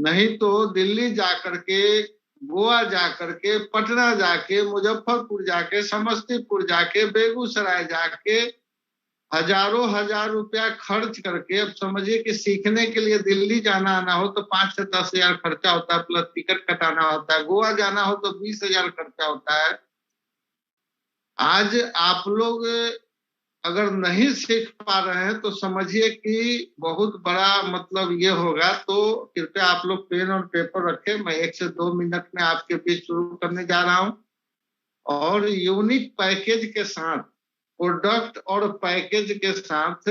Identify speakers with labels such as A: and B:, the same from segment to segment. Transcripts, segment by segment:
A: नहीं तो दिल्ली जाकर के, गोवा जाकर के, पटना जाके, मुजफ्फरपुर जाके, समस्तीपुर जाके, बेगूसराय जाके हजारों हजार रुपया खर्च करके, अब समझिए कि सीखने के लिए दिल्ली जाना आना हो तो 5 से 10 हजार खर्चा होता है, प्लस टिकट कटाना होता है। गोवा जाना हो तो 20 हजार खर्चा होता है। आज आप लोग अगर नहीं सीख पा रहे हैं तो समझिए कि बहुत बड़ा मतलब ये होगा। तो कृपया आप लोग पेन और पेपर रखें, मैं 1 से 2 मिनट में आपके बीच शुरू करने जा रहा हूं। और यूनिक पैकेज के साथ, प्रोडक्ट और पैकेज के साथ।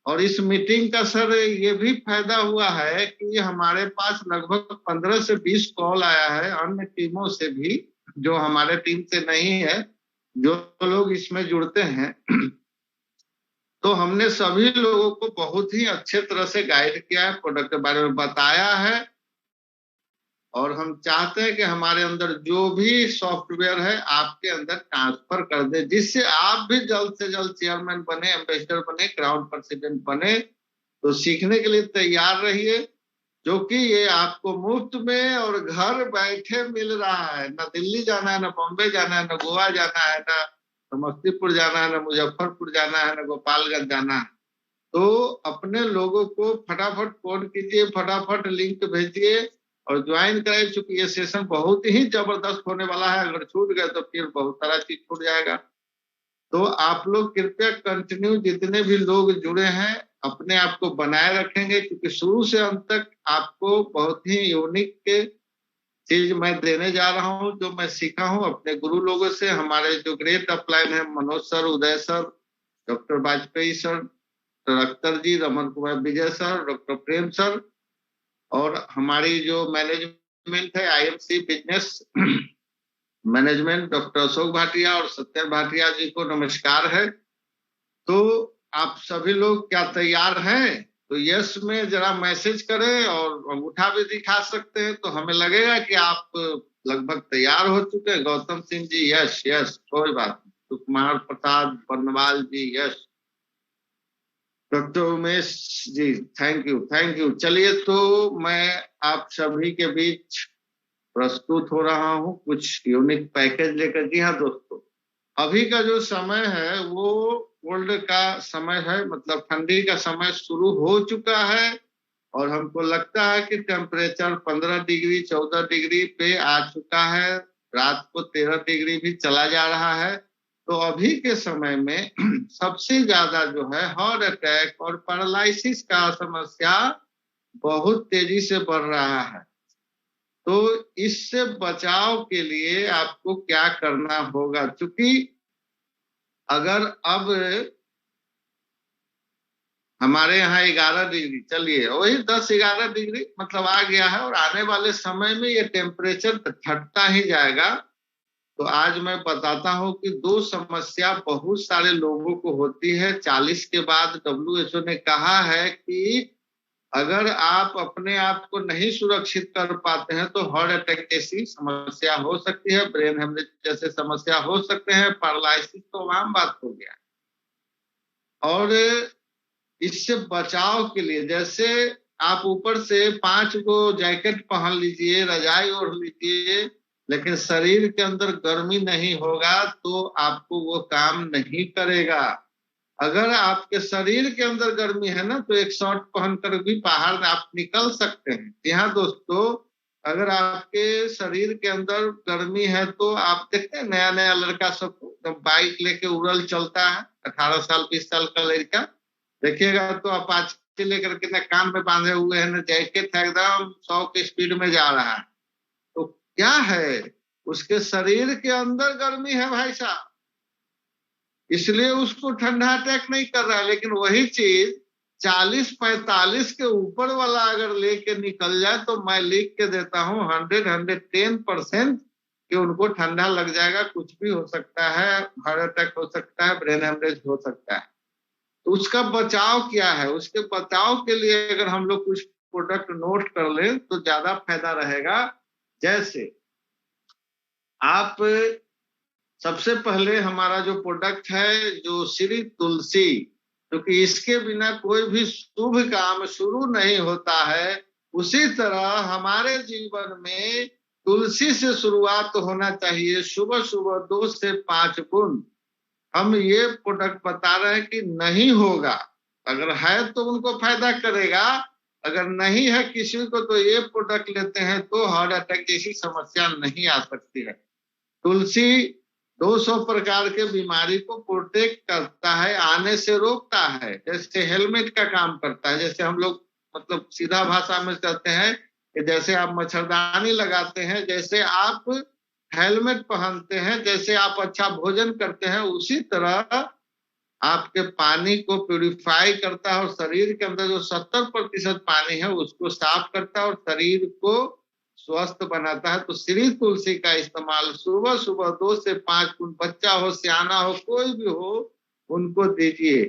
A: और इस मीटिंग का सर ये भी फायदा हुआ है कि हमारे पास लगभग 15 से 20 कॉल आया है अन्य टीमों से भी, जो हमारे टीम से नहीं है, जो लोग इसमें जुड़ते हैं। तो हमने सभी लोगों को बहुत ही अच्छे तरह से गाइड किया है, प्रोडक्ट के बारे में बताया है। और हम चाहते हैं कि हमारे अंदर जो भी सॉफ्टवेयर है आपके अंदर ट्रांसफर कर दे, जिससे आप भी जल्द से जल्द चेयरमैन बने, एम्बेसडर बने, क्राउन प्रेसिडेंट बने। तो सीखने के लिए तैयार रहिए, जो कि ये आपको मुफ्त में और घर बैठे मिल रहा है। ना दिल्ली जाना है, ना बॉम्बे जाना है, ना गोवा जाना है, ना समस्तीपुर जाना है, ना मुजफ्फरपुर जाना है, ना गोपालगंज जाना है। तो अपने लोगों को फटाफट फोन कीजिए, फटाफट लिंक भेजिए और ज्वाइन कराइए, चूंकि ये सेशन बहुत ही जबरदस्त होने वाला है। अगर छूट गए तो फिर बहुत सारा चीज छूट जाएगा। तो आप लोग कृपया कंटिन्यू, जितने भी लोग जुड़े हैं, अपने आप को बनाए रखेंगे, क्योंकि शुरू से अंत तक आपको बहुत ही यूनिक चीज मैं देने जा रहा हूं, जो मैं सीखा हूं अपने गुरु लोगों से। हमारे जो ग्रेट अपलाइन है, Manoj sir, Uday sir, doctor Vajpayee sir, doctor Akhtar ji, Raman Kumar Vijay sir, doctor Prem sir, और हमारी जो मैनेजमेंट है IMC business management, doctor Ashok Bhatia और सत्यन भाटिया जी को नमस्कार है। तो आप सभी लोग क्या तैयार हैं? तो यस में जरा मैसेज करें, और अंगूठा भी दिखा सकते हैं, तो हमें लगेगा कि आप लगभग तैयार हो चुके हैं। गौतम सिंह जी यस यस, कोई बात नहीं। Sukumar Prasad Barnwal ji yes. Doctor Umesh ji thank you, thank you. चलिए, तो मैं आप सभी के बीच प्रस्तुत हो रहा हूं कुछ यूनिक पैकेज लेकर। जी हाँ दोस्तों, अभी का जो समय है वो कोल्ड का समय है, मतलब ठंडी का समय शुरू हो चुका है। और हमको लगता है कि टेम्परेचर 15 डिग्री 14 डिग्री पे आ चुका है। रात को 13 डिग्री भी चला जा रहा है। तो अभी के समय में सबसे ज्यादा जो है हार्ट अटैक और पैरालिसिस का समस्या बहुत तेजी से बढ़ रहा है। तो इससे बचाव के लिए आपको क्या करना होगा? क्योंकि अगर अब हमारे यहाँ 11 डिग्री, चलिए वही 10-11 डिग्री मतलब आ गया है, और आने वाले समय में ये टेम्परेचर घटता ही जाएगा। तो आज मैं बताता हूं कि 2 समस्या बहुत सारे लोगों को होती है 40 के बाद। WHO ने कहा है कि अगर आप अपने आप को नहीं सुरक्षित कर पाते हैं तो हार्ट अटैक जैसी समस्या हो सकती है, ब्रेन हेमरेज जैसे समस्या हो सकते हैं, पैरालिसिस तो आम बात हो गया। और इससे बचाव के लिए, जैसे आप ऊपर से 5 गो जैकेट पहन लीजिए, रजाई ओढ़ लीजिए, लेकिन शरीर के अंदर गर्मी नहीं होगा तो आपको वो काम नहीं करेगा। अगर आपके शरीर के अंदर गर्मी है ना, तो एक शर्ट पहनकर भी बाहर आप निकल सकते हैं। जी हाँ दोस्तों, अगर आपके शरीर के अंदर गर्मी है तो आप देखते हैं नया नया लड़का सब बाइक लेके उड़ल चलता है, 18 साल 20 साल का लड़का देखिएगा तो अपाचे लेकर के ना कान में बांधे हुए है, ना जैकेट है, एकदम 100 की स्पीड में जा रहा है। तो क्या है, उसके शरीर के अंदर गर्मी है भाई साहब, इसलिए उसको ठंडा अटैक नहीं कर रहा है। लेकिन वही चीज 40-45 के ऊपर वाला अगर लेके निकल जाए तो मैं लिख के देता हूँ 110% कि उनको ठंडा लग जाएगा, कुछ भी हो सकता है, हार्ट अटैक हो सकता है, ब्रेन हेमरेज हो सकता है। तो उसका बचाव क्या है? उसके बचाव के लिए अगर हम लोग कुछ प्रोडक्ट नोट कर लें तो ज्यादा फायदा रहेगा। जैसे आप सबसे पहले हमारा जो प्रोडक्ट है जो श्री तुलसी, क्योंकि इसके बिना कोई भी शुभ काम शुरू नहीं होता है, उसी तरह हमारे जीवन में तुलसी से शुरुआत होना चाहिए। सुबह सुबह 2 से 5 बूंद। हम ये प्रोडक्ट बता रहे हैं कि नहीं होगा, अगर है तो उनको फायदा करेगा, अगर नहीं है किसी को तो ये प्रोडक्ट लेते हैं तो हार्ट अटैक जैसी समस्या नहीं आ सकती है। तुलसी 200 प्रकार के बीमारी को प्रोटेक्ट करता है, आने से रोकता है, जैसे हेलमेट का काम करता है। जैसे हम लोग मतलब सीधा भाषा में कहते हैं कि जैसे आप मच्छरदानी लगाते हैं, जैसे आप हेलमेट पहनते हैं, जैसे आप अच्छा भोजन करते हैं, उसी तरह आपके पानी को प्यूरिफाई करता है और शरीर के अंदर जो 70% पानी है उसको साफ करता है और शरीर को स्वस्थ बनाता है। तो श्री तुलसी का इस्तेमाल सुबह सुबह 2 से 5 बूंद, बच्चा हो सियाना हो कोई भी हो उनको दीजिए।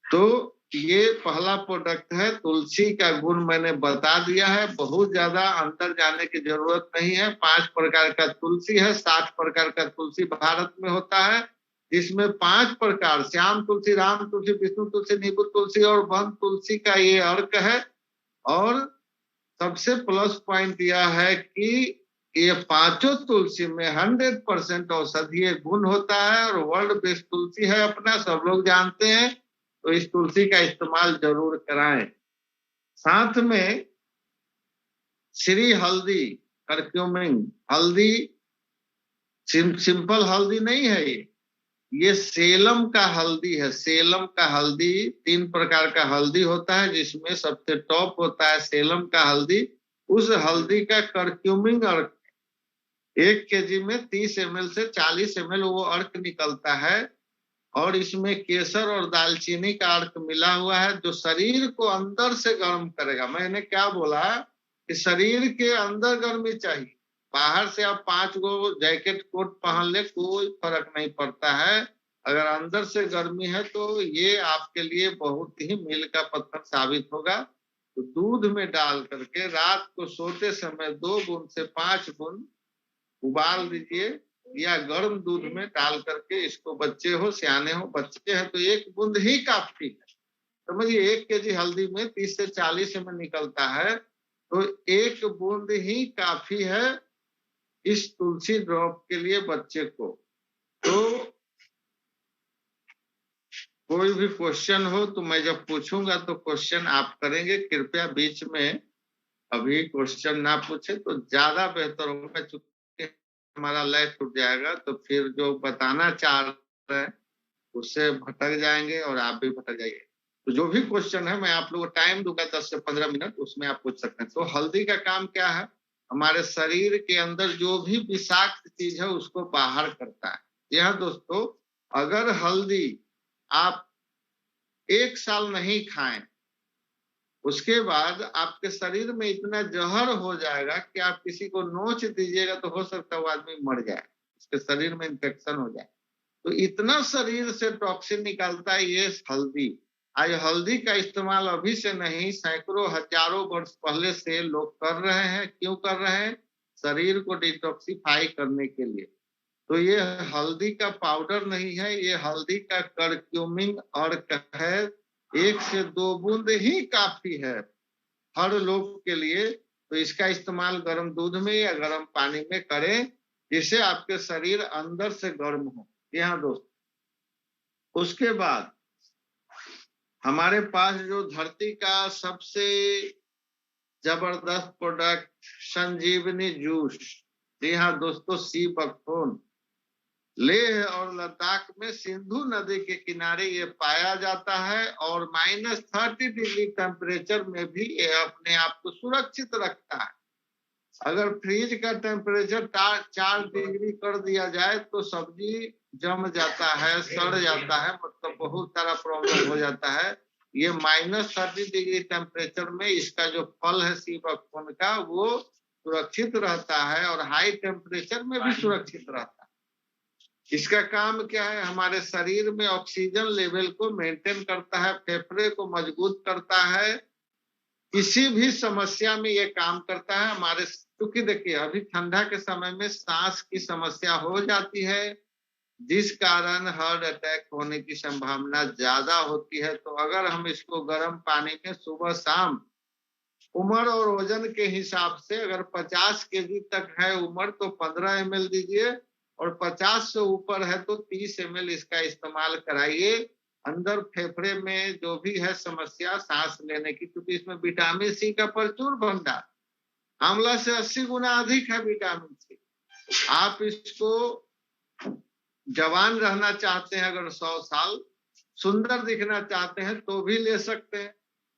A: तो ये पहला प्रोडक्ट है। तुलसी का गुण मैंने बता दिया है, बहुत ज्यादा अंदर जाने की जरूरत नहीं है। 5 प्रकार का तुलसी है, 60 प्रकार का तुलसी भारत में होता है, जिसमें 5 प्रकार श्याम तुलसी, राम तुलसी, विष्णु तुलसी, नींबू तुलसी और वन तुलसी का ये अर्क है। और सबसे प्लस पॉइंट यह है कि ये पांचों तुलसी में 100% औषधीय गुण होता है और वर्ल्ड बेस्ट तुलसी है अपना, सब लोग जानते हैं। तो इस तुलसी का इस्तेमाल जरूर कराएं। साथ में श्री हल्दी, कर्क्यूमिन हल्दी, सिंपल हल्दी नहीं है ये सेलम का हल्दी है। सेलम का हल्दी 3 प्रकार का हल्दी होता है, जिसमें सबसे टॉप होता है सेलम का हल्दी। उस हल्दी का कर्क्यूमिन अर्क 1 kg में 30 ml से 40 ml वो अर्क निकलता है और इसमें केसर और दालचीनी का अर्क मिला हुआ है, जो शरीर को अंदर से गर्म करेगा। मैंने क्या बोला कि शरीर के अंदर गर्मी चाहिए, बाहर से आप 5 गो जैकेट कोट पहन ले कोई फर्क नहीं पड़ता है, अगर अंदर से गर्मी है तो ये आपके लिए बहुत ही मील का पत्थर साबित होगा। तो दूध में डाल करके रात को सोते समय 2 बूंद से 5 बूंद उबाल दीजिए, या गर्म दूध में डाल करके इसको, बच्चे हो सियाने हो, बच्चे हैं तो 1 बूंद ही काफी है। समझिए 1 kg हल्दी में 30 से 40 ml निकलता है, तो 1 बूंद ही काफी है इस तुलसी ड्रॉप के लिए बच्चे को। तो कोई भी क्वेश्चन हो तो मैं जब पूछूंगा तो क्वेश्चन आप करेंगे, कृपया बीच में अभी क्वेश्चन ना पूछे तो ज्यादा बेहतर होगा, चूंकि हमारा लय छूट जाएगा तो फिर जो बताना चाह रहे हैं उससे भटक जाएंगे और आप भी भटक जाइए। तो जो भी क्वेश्चन है मैं आप लोगों को टाइम दूंगा 10 से 15 मिनट, उसमें आप पूछ सकते हैं। तो हल्दी का काम क्या है, हमारे शरीर के अंदर जो भी विषाक्त चीज है उसको बाहर करता है। यह दोस्तों, अगर हल्दी आप 1 साल नहीं खाएं, उसके बाद आपके शरीर में इतना जहर हो जाएगा कि आप किसी को नोच दीजिएगा तो हो सकता है वो आदमी मर जाए, उसके शरीर में इंफेक्शन हो जाए। तो इतना शरीर से टॉक्सिन निकालता है ये हल्दी। आज हल्दी का इस्तेमाल अभी से नहीं, सैकड़ों हजारों वर्ष पहले से लोग कर रहे हैं। क्यों कर रहे हैं? शरीर को डिटॉक्सिफाई करने के लिए। तो ये हल्दी का पाउडर नहीं है, ये हल्दी का कर्क्यूमिन अर्क है। 1 से 2 बूंद ही काफी है हर लोग के लिए। तो इसका इस्तेमाल गर्म दूध में या गर्म पानी में करें, जिससे आपके शरीर अंदर से गर्म हो। यहाँ दोस्त, उसके बाद हमारे पास जो धरती का सबसे जबरदस्त प्रोडक्ट संजीवनी जूस, जी हाँ दोस्तों, सी बकथोर्न, लेह और लद्दाख में सिंधु नदी के किनारे ये पाया जाता है और -30 डिग्री टेम्परेचर में भी ये अपने आप को सुरक्षित रखता है। अगर फ्रीज का टेम्परेचर 4 डिग्री कर दिया जाए तो सब्जी जम जाता है, सड़ जाता है, मतलब बहुत सारा प्रॉब्लम हो जाता है। ये -30 डिग्री टेम्परेचर में इसका जो फल है सी बकथोर्न का वो सुरक्षित रहता है और हाई टेम्परेचर में भी सुरक्षित रहता है। इसका काम क्या है? हमारे शरीर में ऑक्सीजन लेवल को मेंटेन करता है, फेफड़े को मजबूत करता है, किसी भी समस्या में ये काम करता है हमारे। क्योंकि देखिए अभी ठंडा के समय में सांस की समस्या हो जाती है, जिस कारण हार्ट अटैक होने की संभावना ज्यादा होती है। तो अगर हम इसको गर्म पानी में सुबह शाम उम्र और वजन के हिसाब से अगर 50 केजी तक है उम्र तो 15 ml दीजिए, और 50 से ऊपर है तो 30 ml इसका इस्तेमाल कराइए। अंदर फेफड़े में जो भी है समस्या सांस लेने की, क्योंकि इसमें विटामिन सी का प्रचुर भंडार, आंवला से 80 गुना अधिक है विटामिन सी। आप इसको जवान रहना चाहते हैं, अगर 100 साल सुंदर दिखना चाहते हैं तो भी ले सकते हैं।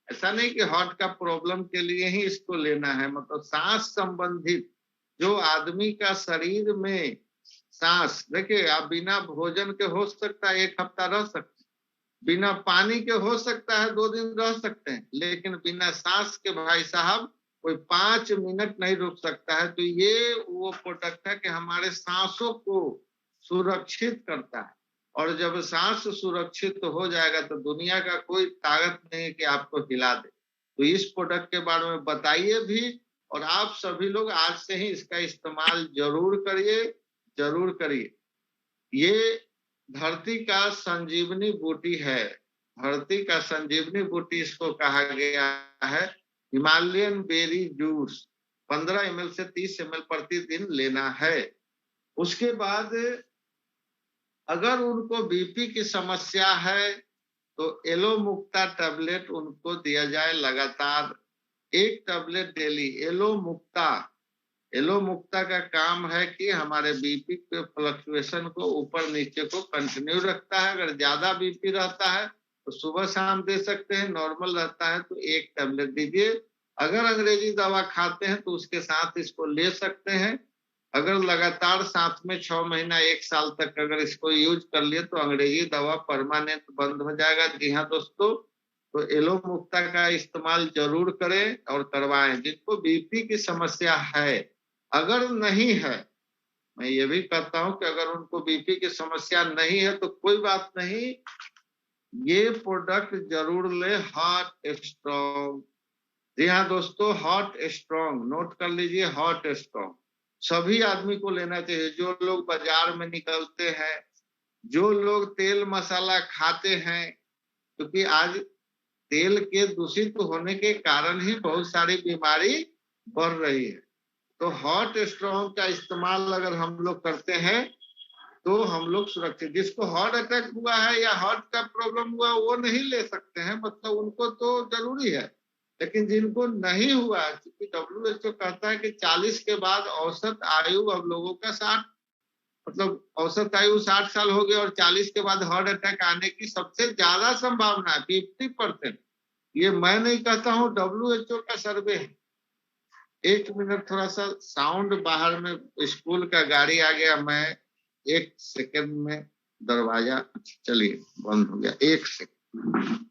A: ऐसा नहीं कि हार्ट का प्रॉब्लम के लिए ही इसको लेना है, मतलब सांस संबंधित जो आदमी का शरीर में सांस, देखिए आप बिना भोजन के हो सकता है 1 हफ्ता रह सकते हैं, बिना पानी के हो सकता है 2 दिन रह सकते हैं, लेकिन बिना सांस के भाई साहब कोई 5 मिनट नहीं रुक सकता है। तो ये वो प्रोडक्ट है कि हमारे सांसों को सुरक्षित करता है, और जब सांस सुरक्षित हो जाएगा तो दुनिया का कोई ताकत नहीं है कि आपको हिला दे। तो इस प्रोडक्ट के बारे में बताइए भी, और आप सभी लोग आज से ही इसका इस्तेमाल जरूर करिए, जरूर करिए। ये धरती का संजीवनी बूटी है, धरती का संजीवनी बूटी इसको कहा गया है। हिमालयन बेरी जूस 15 ml से 30 ml प्रतिदिन लेना है। उसके बाद अगर उनको बीपी की समस्या है तो एलो मुक्ता टैबलेट उनको दिया जाए लगातार, 1 टैबलेट डेली। एलो मुक्ता का काम है कि हमारे बीपी के फ्लक्चुएशन को ऊपर नीचे को कंटिन्यू रखता है। अगर ज्यादा बीपी रहता है तो सुबह शाम दे सकते हैं, नॉर्मल रहता है तो 1 टैबलेट दीजिए। अगर अंग्रेजी दवा खाते हैं तो उसके साथ इसको ले सकते हैं। अगर लगातार साथ में 6 महीना 1 साल तक अगर इसको यूज कर लिए तो अंग्रेजी दवा परमानेंट बंद हो जाएगा। जी हाँ दोस्तों, तो एलो मुक्ता का इस्तेमाल जरूर करें और करवाएं जिनको बीपी की समस्या है। अगर नहीं है, मैं ये भी कहता हूं कि अगर उनको बीपी की समस्या नहीं है तो कोई बात नहीं, ये प्रोडक्ट जरूर ले, हॉट स्ट्रॉन्ग। जी हाँ दोस्तों, हॉट स्ट्रॉन्ग नोट कर लीजिए, हॉट स्ट्रॉन्ग सभी आदमी को लेना चाहिए। जो लोग बाजार में निकलते हैं, जो लोग तेल मसाला खाते हैं, क्योंकि आज तेल के दूषित होने के कारण ही बहुत सारी बीमारी बढ़ रही है। तो हॉट स्ट्रॉन्ग का इस्तेमाल अगर हम लोग करते हैं तो हम लोग सुरक्षित। जिसको हार्ट अटैक हुआ है या हार्ट का प्रॉब्लम हुआ वो नहीं ले सकते हैं, मतलब उनको तो जरूरी है। लेकिन जिनको नहीं हुआ, क्योंकि WHO कहता है कि 40 के बाद औसत आयु हम लोगों का 60, मतलब औसत आयु 60 साल हो गई, और 40 के बाद हार्ट अटैक आने की सबसे ज्यादा संभावना है 50%। ये मैं नहीं कहता हूँ, WHO का सर्वे है। 1 मिनट थोड़ा सा साउंड बाहर में, स्कूल का गाड़ी आ गया, मैं 1 सेकंड में दरवाजा, चलिए बंद हो गया, 1 सेकंड,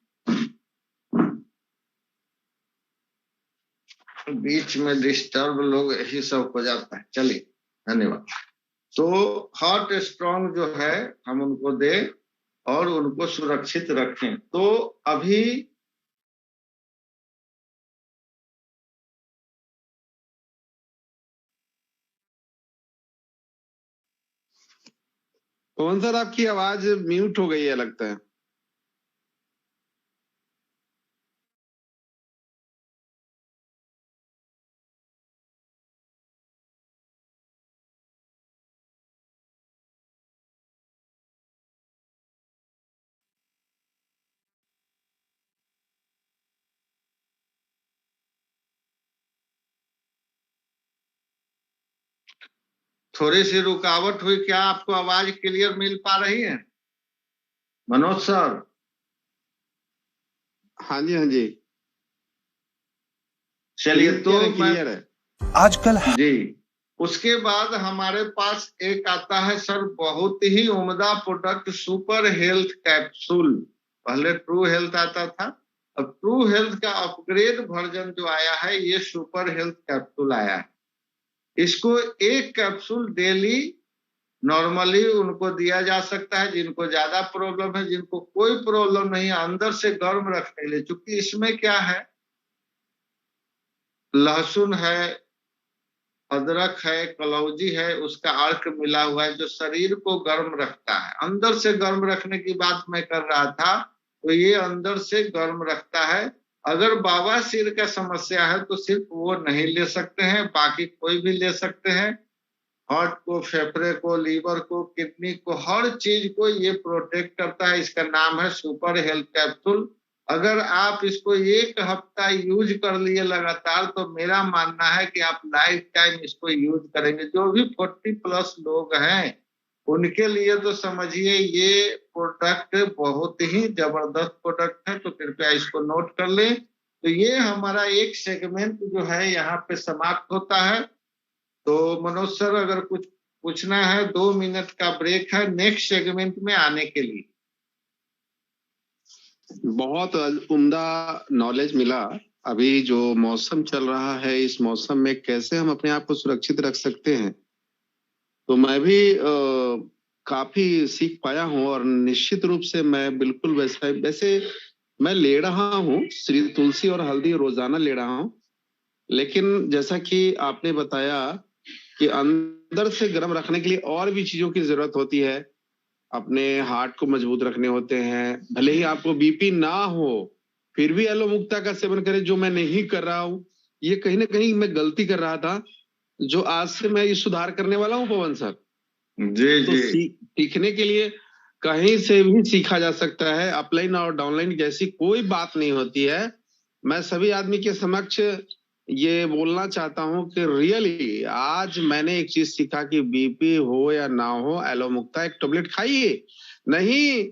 A: बीच में डिस्टर्ब लोग यही सब हो जाता है। चलिए, धन्यवाद। तो हॉट स्ट्रॉन्ग जो है हम उनको दें और उनको सुरक्षित रखें। तो अभी
B: पवन सर, आपकी आवाज म्यूट हो गई है लगता है।
A: थोड़ी सी रुकावट हुई, क्या आपको आवाज क्लियर मिल पा रही है मनोज सर?
B: हाँ जी, हाँ जी,
A: चलिए, तो
B: क्लियर है
A: आजकल जी। उसके बाद हमारे पास एक आता है सर, बहुत ही उम्दा प्रोडक्ट, सुपर हेल्थ कैप्सूल। पहले ट्रू हेल्थ आता था, अब ट्रू हेल्थ का अपग्रेड वर्जन जो आया है, ये सुपर हेल्थ कैप्सूल आया है। इसको 1 कैप्सूल डेली नॉर्मली उनको दिया जा सकता है जिनको ज्यादा प्रॉब्लम है। जिनको कोई प्रॉब्लम नहीं है, अंदर से गर्म रखने के लिए, क्योंकि इसमें क्या है, लहसुन है, अदरक है, कलौजी है, उसका अर्क मिला हुआ है जो शरीर को गर्म रखता है। अंदर से गर्म रखने की बात मैं कर रहा था, तो ये अंदर से गर्म रखता है। अगर बवासीर का समस्या है तो सिर्फ वो नहीं ले सकते हैं, बाकी कोई भी ले सकते हैं। हार्ट को, फेफड़े को, लीवर को, किडनी को, हर चीज को ये प्रोटेक्ट करता है। इसका नाम है सुपर हेल्थ कैप्सूल। अगर आप इसको 1 हफ्ता यूज कर लिए लगातार तो मेरा मानना है कि आप लाइफ टाइम इसको यूज करेंगे। जो भी 40+ लोग हैं उनके लिए तो समझिए ये प्रोडक्ट बहुत ही जबरदस्त प्रोडक्ट है। तो कृपया इसको नोट कर लें। तो ये हमारा एक सेगमेंट जो है यहाँ पे समाप्त होता है। तो मनोज सर, अगर कुछ पूछना है, 2 मिनट का ब्रेक है नेक्स्ट सेगमेंट में आने के लिए।
B: बहुत उम्दा नॉलेज मिला। अभी जो मौसम चल रहा है, इस मौसम में कैसे हम अपने आप को सुरक्षित रख सकते हैं, तो मैं भी काफी सीख पाया हूं। और निश्चित रूप से मैं बिल्कुल वैसे मैं ले रहा हूं, श्री तुलसी और हल्दी रोजाना ले रहा हूं। लेकिन जैसा कि आपने बताया कि अंदर से गर्म रखने के लिए और भी चीजों की जरूरत होती है। अपने हार्ट को मजबूत रखने होते हैं। भले ही आपको बीपी ना हो फिर भी एलो मुक्ता का सेवन करें, जो मैं नहीं कर रहा हूं। ये कहीं ना कहीं मैं गलती कर रहा था, जो आज से मैं ये सुधार करने वाला हूं पवन सर।
A: जी
B: तो
A: जी।
B: सीखने के लिए कहीं से भी सीखा जा सकता है। ऑफलाइन और डाउनलाइन जैसी कोई बात नहीं होती है। मैं सभी आदमी के समक्ष ये बोलना चाहता हूं कि रियली आज मैंने एक चीज सीखा कि बीपी हो या ना हो, एलो मुक्ता एक टेबलेट खाइए। नहीं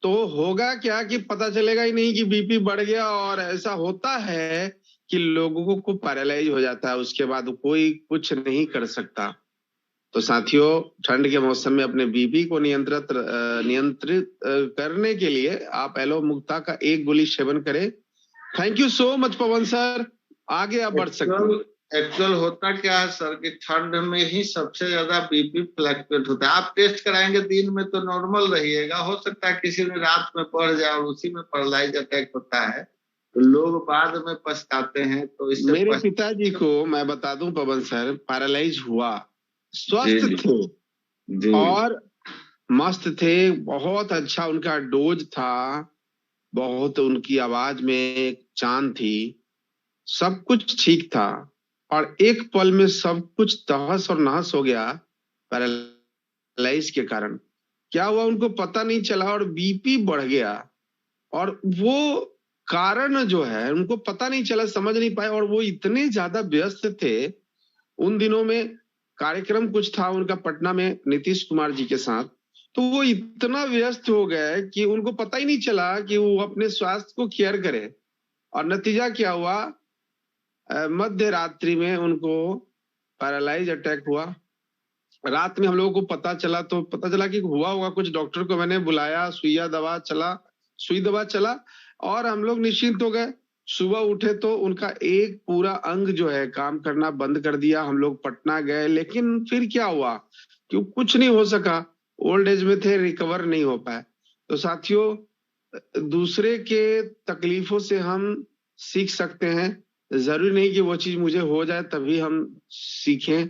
B: तो होगा क्या कि पता चलेगा ही नहीं कि बीपी बढ़ गया। और ऐसा होता है कि लोगों को पैरालाइज हो जाता है, उसके बाद कोई कुछ नहीं कर सकता। तो साथियों, ठंड के मौसम में अपने बीपी को नियंत्रित करने के लिए आप एलो मुक्ता का 1 गोली सेवन करें। Thank you so much Pawan sir, आगे आप बढ़ सकते हैं।
A: एक्चुअल होता क्या है सर कि ठंड में ही सबसे ज्यादा बीपी फ्लक्चुएट होता है। आप टेस्ट कराएंगे दिन में तो नॉर्मल रहिएगा, हो सकता है किसी दिन रात में बढ़ जाए और उसी में पैरालाइज अटैक होता है, तो लोग बाद में पछताते हैं। तो इससे
B: मेरे पिताजी को मैं बता दूं पवन सर, पैरालाइज हुआ, स्वस्थ
A: जी
B: थे
A: जी
B: और मस्त थे। बहुत अच्छा उनका डोज था, बहुत उनकी आवाज में चांद थी, सब कुछ ठीक था। और एक पल में सब कुछ तहस और नहस हो गया पैरालाइज के कारण। क्या हुआ उनको पता नहीं चला और बीपी बढ़ गया। और वो कारण जो है उनको पता नहीं चला, समझ नहीं पाए। और वो इतने ज्यादा व्यस्त थे उन दिनों में, कार्यक्रम कुछ था उनका पटना में नीतीश कुमार जी के साथ। तो वो इतना व्यस्त हो गए कि उनको पता ही नहीं चला कि वो अपने स्वास्थ्य को केयर करे। और नतीजा क्या हुआ, मध्य रात्रि में उनको पैरालाइज अटैक हुआ। रात में हम लोगों को पता चला तो पता चला कि हुआ होगा कुछ। डॉक्टर को मैंने बुलाया, सुई दवा चला और हम लोग निश्चिंत हो गए। सुबह उठे तो उनका एक पूरा अंग जो है काम करना बंद कर दिया। हम लोग पटना गए, लेकिन फिर क्या हुआ कि कुछ नहीं हो सका। ओल्ड एज में थे, रिकवर नहीं हो पाए। तो साथियों, दूसरे के तकलीफों से हम सीख सकते हैं। जरूरी नहीं कि वो चीज मुझे हो जाए तभी हम सीखें।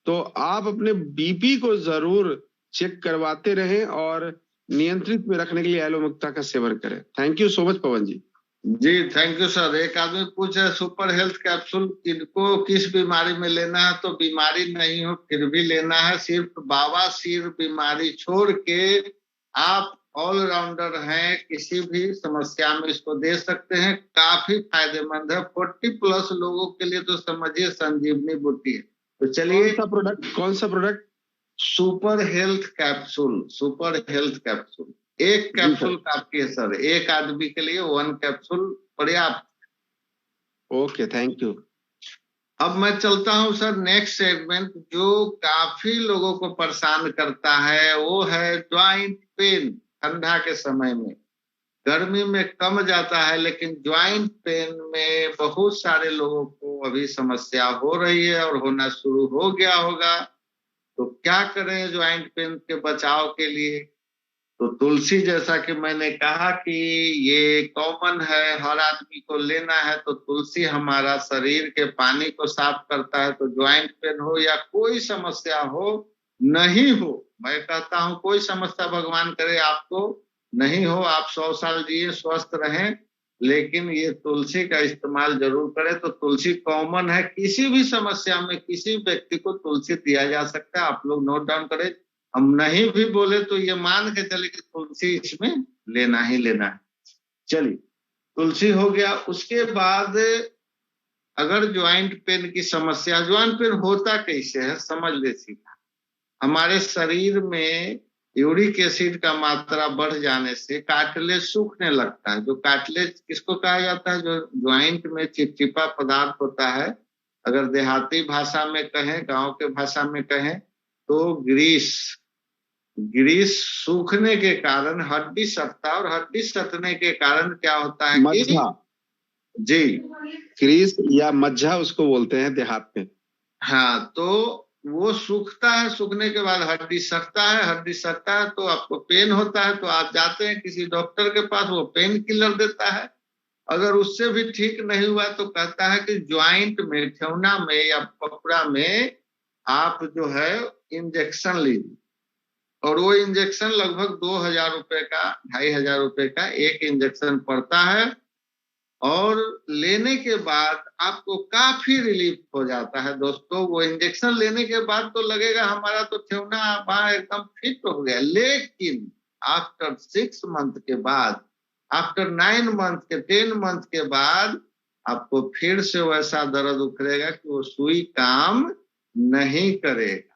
B: तो आप अपने बीपी को जरूर चेक करवाते रहें और नियंत्रित में रखने के लिए एलो मुक्ता का सेवन करें। Thank you so much Pawan ji.
A: जी, थैंक यू सर। एक आदमी पूछे सुपर हेल्थ कैप्सूल किनको किस बीमारी में लेना है, तो बीमारी नहीं हो फिर भी लेना है। सिर्फ बवासीर बीमारी छोड़ के आप ऑलराउंडर हैं, किसी भी समस्या में इसको दे सकते हैं। काफी फायदेमंद है। 40+ लोगों के लिए तो समझिए संजीवनी बूटी है। तो चलिए,
B: कौन सा product?
A: Super health capsule, super health capsule. एक कैप्सूल काफी है सर, एक आदमी के लिए 1 कैप्सूल पर्याप्त।
B: Okay, thank you.
A: अब मैं चलता हूं सर नेक्स्ट सेगमेंट, जो काफी लोगों को परेशान करता है, वो है ज्वाइंट पेन। ठंडा के समय में, गर्मी में कम जाता है, लेकिन ज्वाइंट पेन में बहुत सारे लोगों को अभी समस्या हो रही है और होना शुरू हो गया होगा। तो क्या करें ज्वाइंट पेन के बचाव के लिए? तो तुलसी, जैसा कि मैंने कहा कि ये कॉमन है, हर आदमी को लेना है। तो तुलसी हमारा शरीर के पानी को साफ करता है। तो ज्वाइंट पेन हो या कोई समस्या हो, नहीं हो, मैं कहता हूं कोई समस्या भगवान करे आपको नहीं हो, आप 100 साल जिए, स्वस्थ रहें, लेकिन ये तुलसी का इस्तेमाल जरूर करें। तो तुलसी कॉमन है, किसी भी समस्या में किसी व्यक्ति को तुलसी दिया जा सकता है। आप लोग नोट डाउन करें। हम नहीं भी बोले तो ये मान के चले कि तुलसी इसमें लेना ही लेना है। चलिए, तुलसी हो गया। उसके बाद अगर ज्वाइंट पेन की समस्या, ज्वाइंट पेन होता कैसे है समझ ले सीधा। हमारे शरीर में यूरिक एसिड का मात्रा बढ़ जाने से कार्टिलेज सूखने लगता है। जो कार्टिलेज किसको कहा जाता है? जो ज्वाइंट में चिपचिपा पदार्थ होता है। अगर देहाती भाषा में कहें, गांव के भाषा में कहें तो ग्रीस। ग्रीस सूखने के कारण हड्डी सटता है, और हड्डी सटने के कारण क्या होता है कि
B: मज्जा,
A: जी,
B: ग्रीस या मज्जा उसको बोलते हैं देहात में।
A: हाँ, तो वो सूखता है। सूखने के बाद हड्डी सटता है। हड्डी सटता है तो आपको पेन होता है, तो आप जाते हैं किसी डॉक्टर के पास, वो पेन किलर देता है। अगर उससे भी ठीक नहीं हुआ तो कहता है कि ज्वाइंट में, ठेवना में या पकड़ा में आप जो है इंजेक्शन लीजिए। और वो इंजेक्शन लगभग 2000 रुपए का, 2500 रुपए का एक इंजेक्शन पड़ता है। और लेने के बाद आपको काफी रिलीफ हो जाता है दोस्तों। वो इंजेक्शन लेने के बाद तो लगेगा हमारा तो ठेवना बाहर एकदम फिट हो गया, लेकिन आफ्टर 6 मंथ के बाद, आफ्टर 9 मंथ के, 10 मंथ के बाद आपको फिर से वैसा दर्द उखड़ेगा कि वो सुई काम नहीं करेगा।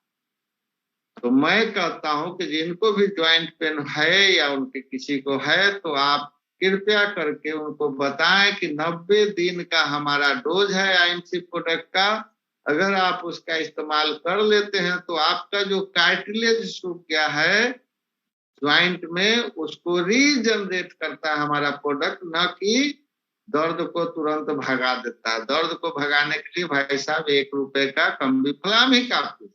A: तो मैं कहता हूं कि जिनको भी ज्वाइंट पेन है या उनके किसी को है, तो आप कृपया करके उनको बताएं कि 90 दिन का हमारा डोज है आईएमसी प्रोडक्ट का। अगर आप उसका इस्तेमाल कर लेते हैं तो आपका जो कार्टिलेज सूख गया है ज्वाइंट में, उसको रीजनरेट करता है हमारा प्रोडक्ट, न कि दर्द को तुरंत भगा देता है। दर्द को भगाने के लिए भाई साहब 1 रुपए का कम्बीफ्लाम ही काफी।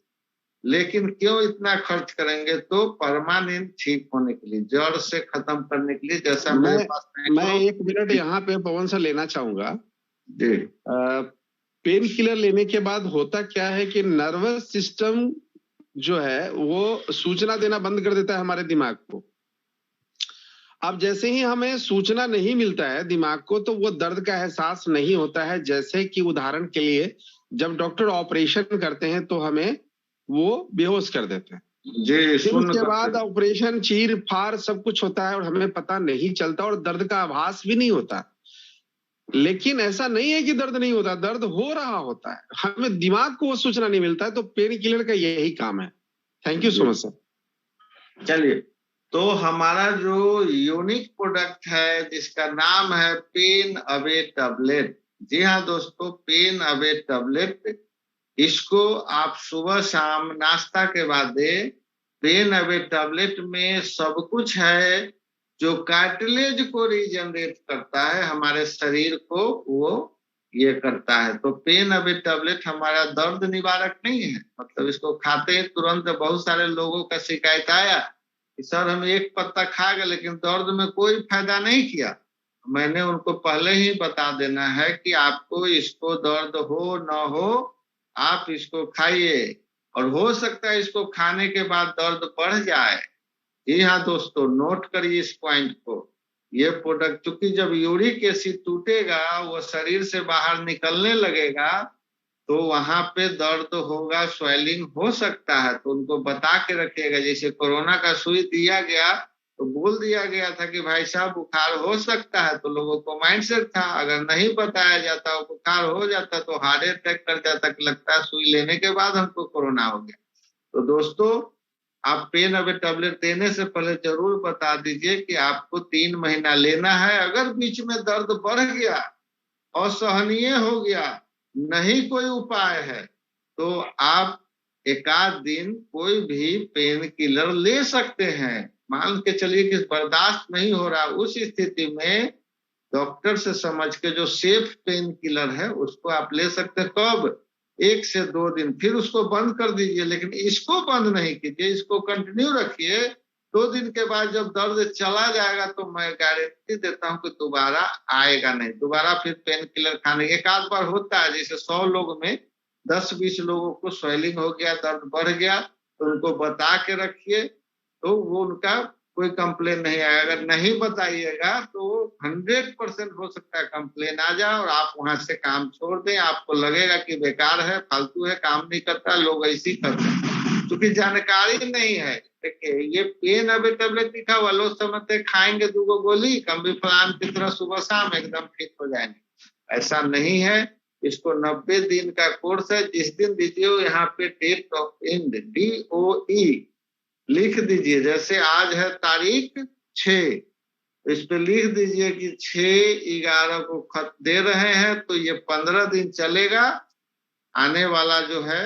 A: लेकिन क्यों इतना खर्च करेंगे? तो परमानेंट ठीक होने के लिए, जड़ से खत्म करने के लिए। जैसा मेरे पास
B: मैं 1 मिनट यहाँ पे पवन से लेना चाहूंगा
A: जी।
B: पेन किलर लेने के बाद होता क्या है कि नर्वस सिस्टम जो है वो सूचना देना बंद कर देता है हमारे दिमाग को। अब जैसे ही हमें सूचना नहीं मिलता है दिमाग को, तो वो दर्द का एहसास नहीं होता है। जैसे कि उदाहरण के लिए जब डॉक्टर ऑपरेशन करते हैं तो हमें वो बेहोश कर देते हैं
A: जी।
B: फिर उसके बाद ऑपरेशन चीर फाड़ सब कुछ होता है और हमें पता नहीं चलता और दर्द का आभास भी नहीं होता। लेकिन ऐसा नहीं है कि दर्द नहीं होता, दर्द हो रहा होता है, हमें दिमाग को वो सूचना नहीं मिलता है। तो पेन किलर का यही काम है। Thank you so much sir.
A: चलिए, तो हमारा जो यूनिक प्रोडक्ट है जिसका नाम है पेन अवे टैबलेट। जी हाँ दोस्तों, पेन अवे टैबलेट, इसको आप सुबह शाम नाश्ता के बाद दे। पेन अवे टैबलेट में सब कुछ है जो कार्टिलेज को रीजनरेट करता है, हमारे शरीर को वो ये करता है। तो पेन अवे टैबलेट हमारा दर्द निवारक नहीं है। मतलब इसको खाते ही तुरंत बहुत सारे लोगों का शिकायत आया कि सर हम 1 पत्ता खा गए लेकिन दर्द में कोई फायदा नहीं किया। मैंने उनको पहले ही बता देना है कि आपको इसको दर्द हो न हो, आप इसको खाइए, और हो सकता है इसको खाने के बाद दर्द बढ़ जाए। जी हाँ दोस्तों, नोट करिए इस पॉइंट को। ये प्रोडक्ट, चूंकि जब यूरिक एसिड टूटेगा, वो शरीर से बाहर निकलने लगेगा, तो वहां पे दर्द होगा, स्वेलिंग हो सकता है। तो उनको बता के रखिएगा। जैसे कोरोना का सुई दिया गया तो बोल दिया गया था कि भाई साहब बुखार हो सकता है, तो लोगों को माइंडसेट था। अगर नहीं बताया जाता, बुखार हो जाता तो हार्ट अटैक कर जाता कि लगता है सुई लेने के बाद हमको कोरोना हो गया। तो दोस्तों, आप पेन अवे टैबलेट देने से पहले जरूर बता दीजिए कि आपको 3 महीना लेना है। अगर बीच में दर्द बढ़ गया, असहनीय हो गया, नहीं कोई उपाय है, तो आप 1 आध दिन कोई भी पेन किलर ले सकते हैं। मान के चलिए कि बर्दाश्त नहीं हो रहा, उस स्थिति में डॉक्टर से समझ के जो सेफ पेन किलर है उसको आप ले सकते हैं। कब? 1 से 2 दिन, फिर उसको बंद कर दीजिए। लेकिन इसको बंद नहीं कीजिए, इसको कंटिन्यू रखिए। 2 दिन के बाद जब दर्द चला जाएगा तो मैं गारंटी देता हूं कि दोबारा आएगा नहीं। दोबारा फिर पेन किलर खाने, 1 आध बार होता है, जैसे 100 लोग में 10-20 लोगों को स्वेलिंग हो गया, दर्द बढ़ गया, तो उनको बता के रखिए, तो वो उनका कोई कंप्लेन नहीं आएगा। अगर नहीं बताइएगा तो 100% हो सकता है कंप्लेन आ जाए और आप वहां से काम छोड़ दें। आपको लगेगा कि बेकार है, फालतू है, काम नहीं करता, लोग ऐसे ही करते हैं क्योंकि जानकारी नहीं है। देखिए ये पेन अभी टेबलेट लिखा हुआ, लोग समझते खाएंगे 2 गोली कम्बी फलान की तरह सुबह शाम एकदम फिट हो जाएंगे। ऐसा नहीं है। इसको 90 दिन का कोर्स है। जिस दिन दीजिए यहाँ पे डेट ऑफ एंड DOE लिख दीजिए। जैसे आज है तारीख 6, इस पे लिख दीजिए कि 6/11 को खत दे रहे हैं, तो ये 15 दिन चलेगा। आने वाला जो है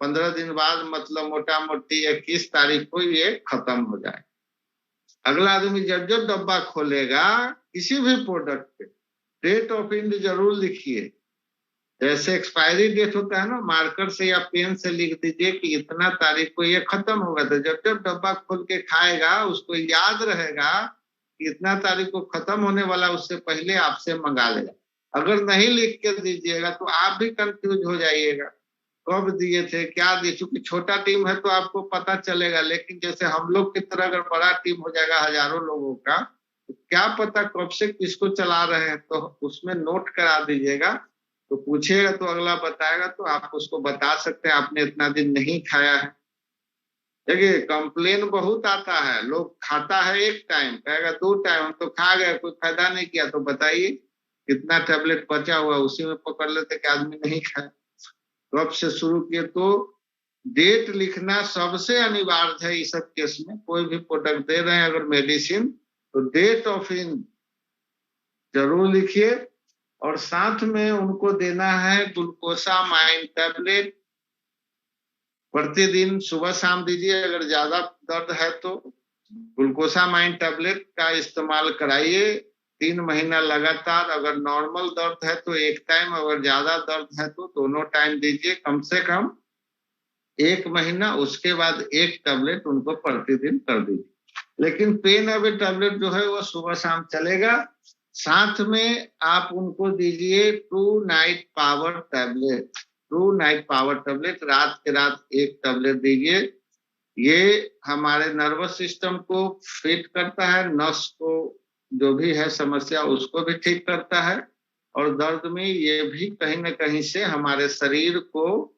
A: 15 दिन बाद मतलब मोटा मोटी 21 तारीख को ये खत्म हो जाए। अगला आदमी जब जब डब्बा खोलेगा किसी भी प्रोडक्ट पे डेट ऑफ एंड जरूर लिखिए। जैसे एक्सपायरी डेट होता है ना, मार्कर से या पेन से लिख दीजिए कि इतना तारीख को ये खत्म होगा। तो जब जब डब्बा खोल के खाएगा उसको याद रहेगा कि इतना तारीख को खत्म होने वाला, उससे पहले आपसे मंगा लेगा। अगर नहीं लिख के दीजिएगा तो आप भी कंफ्यूज हो जाइएगा, कब दिए थे, क्या दिए। चूंकि छोटा टीम है तो आपको पता चलेगा, लेकिन जैसे हम लोग की तरह अगर बड़ा टीम हो जाएगा हजारों लोगों का, तो क्या पता कब से किसको चला रहे हैं। तो उसमें नोट करा दीजिएगा, तो पूछेगा तो अगला बताएगा तो आप उसको बता सकते हैं आपने इतना दिन नहीं खाया है। देखिए कंप्लेन बहुत आता है, लोग खाता है एक टाइम, कहेगा 2 टाइम, हम तो खा गए, कोई फायदा नहीं किया। तो बताइए कितना टेबलेट बचा हुआ, उसी में पकड़ लेते कि आदमी नहीं खाया। कब से शुरू किए। तो डेट लिखना सबसे अनिवार्य है इस सब केस में। कोई भी प्रोडक्ट दे रहे हैं अगर मेडिसिन, तो डेट ऑफ इन जरूर लिखिए। और साथ में उनको देना है ग्लूकोसामाइन टैबलेट, प्रतिदिन सुबह शाम दीजिए। अगर ज्यादा दर्द है तो ग्लूकोसामाइन टैबलेट का इस्तेमाल कराइए 3 महीना लगातार। अगर नॉर्मल दर्द है तो एक टाइम, अगर ज्यादा दर्द है तो दोनों टाइम दीजिए, कम से कम 1 महीना। उसके बाद 1 टैबलेट उनको प्रतिदिन कर दीजिए। लेकिन पेन अवे टैबलेट जो है वो सुबह शाम चलेगा। साथ में आप उनको दीजिए true night power tablet. True night power tablet रात के रात 1 टैबलेट दीजिए। ये हमारे नर्वस सिस्टम को फिट करता है, नस को जो भी है समस्या उसको भी ठीक करता है, और दर्द में ये भी कहीं ना कहीं से हमारे शरीर को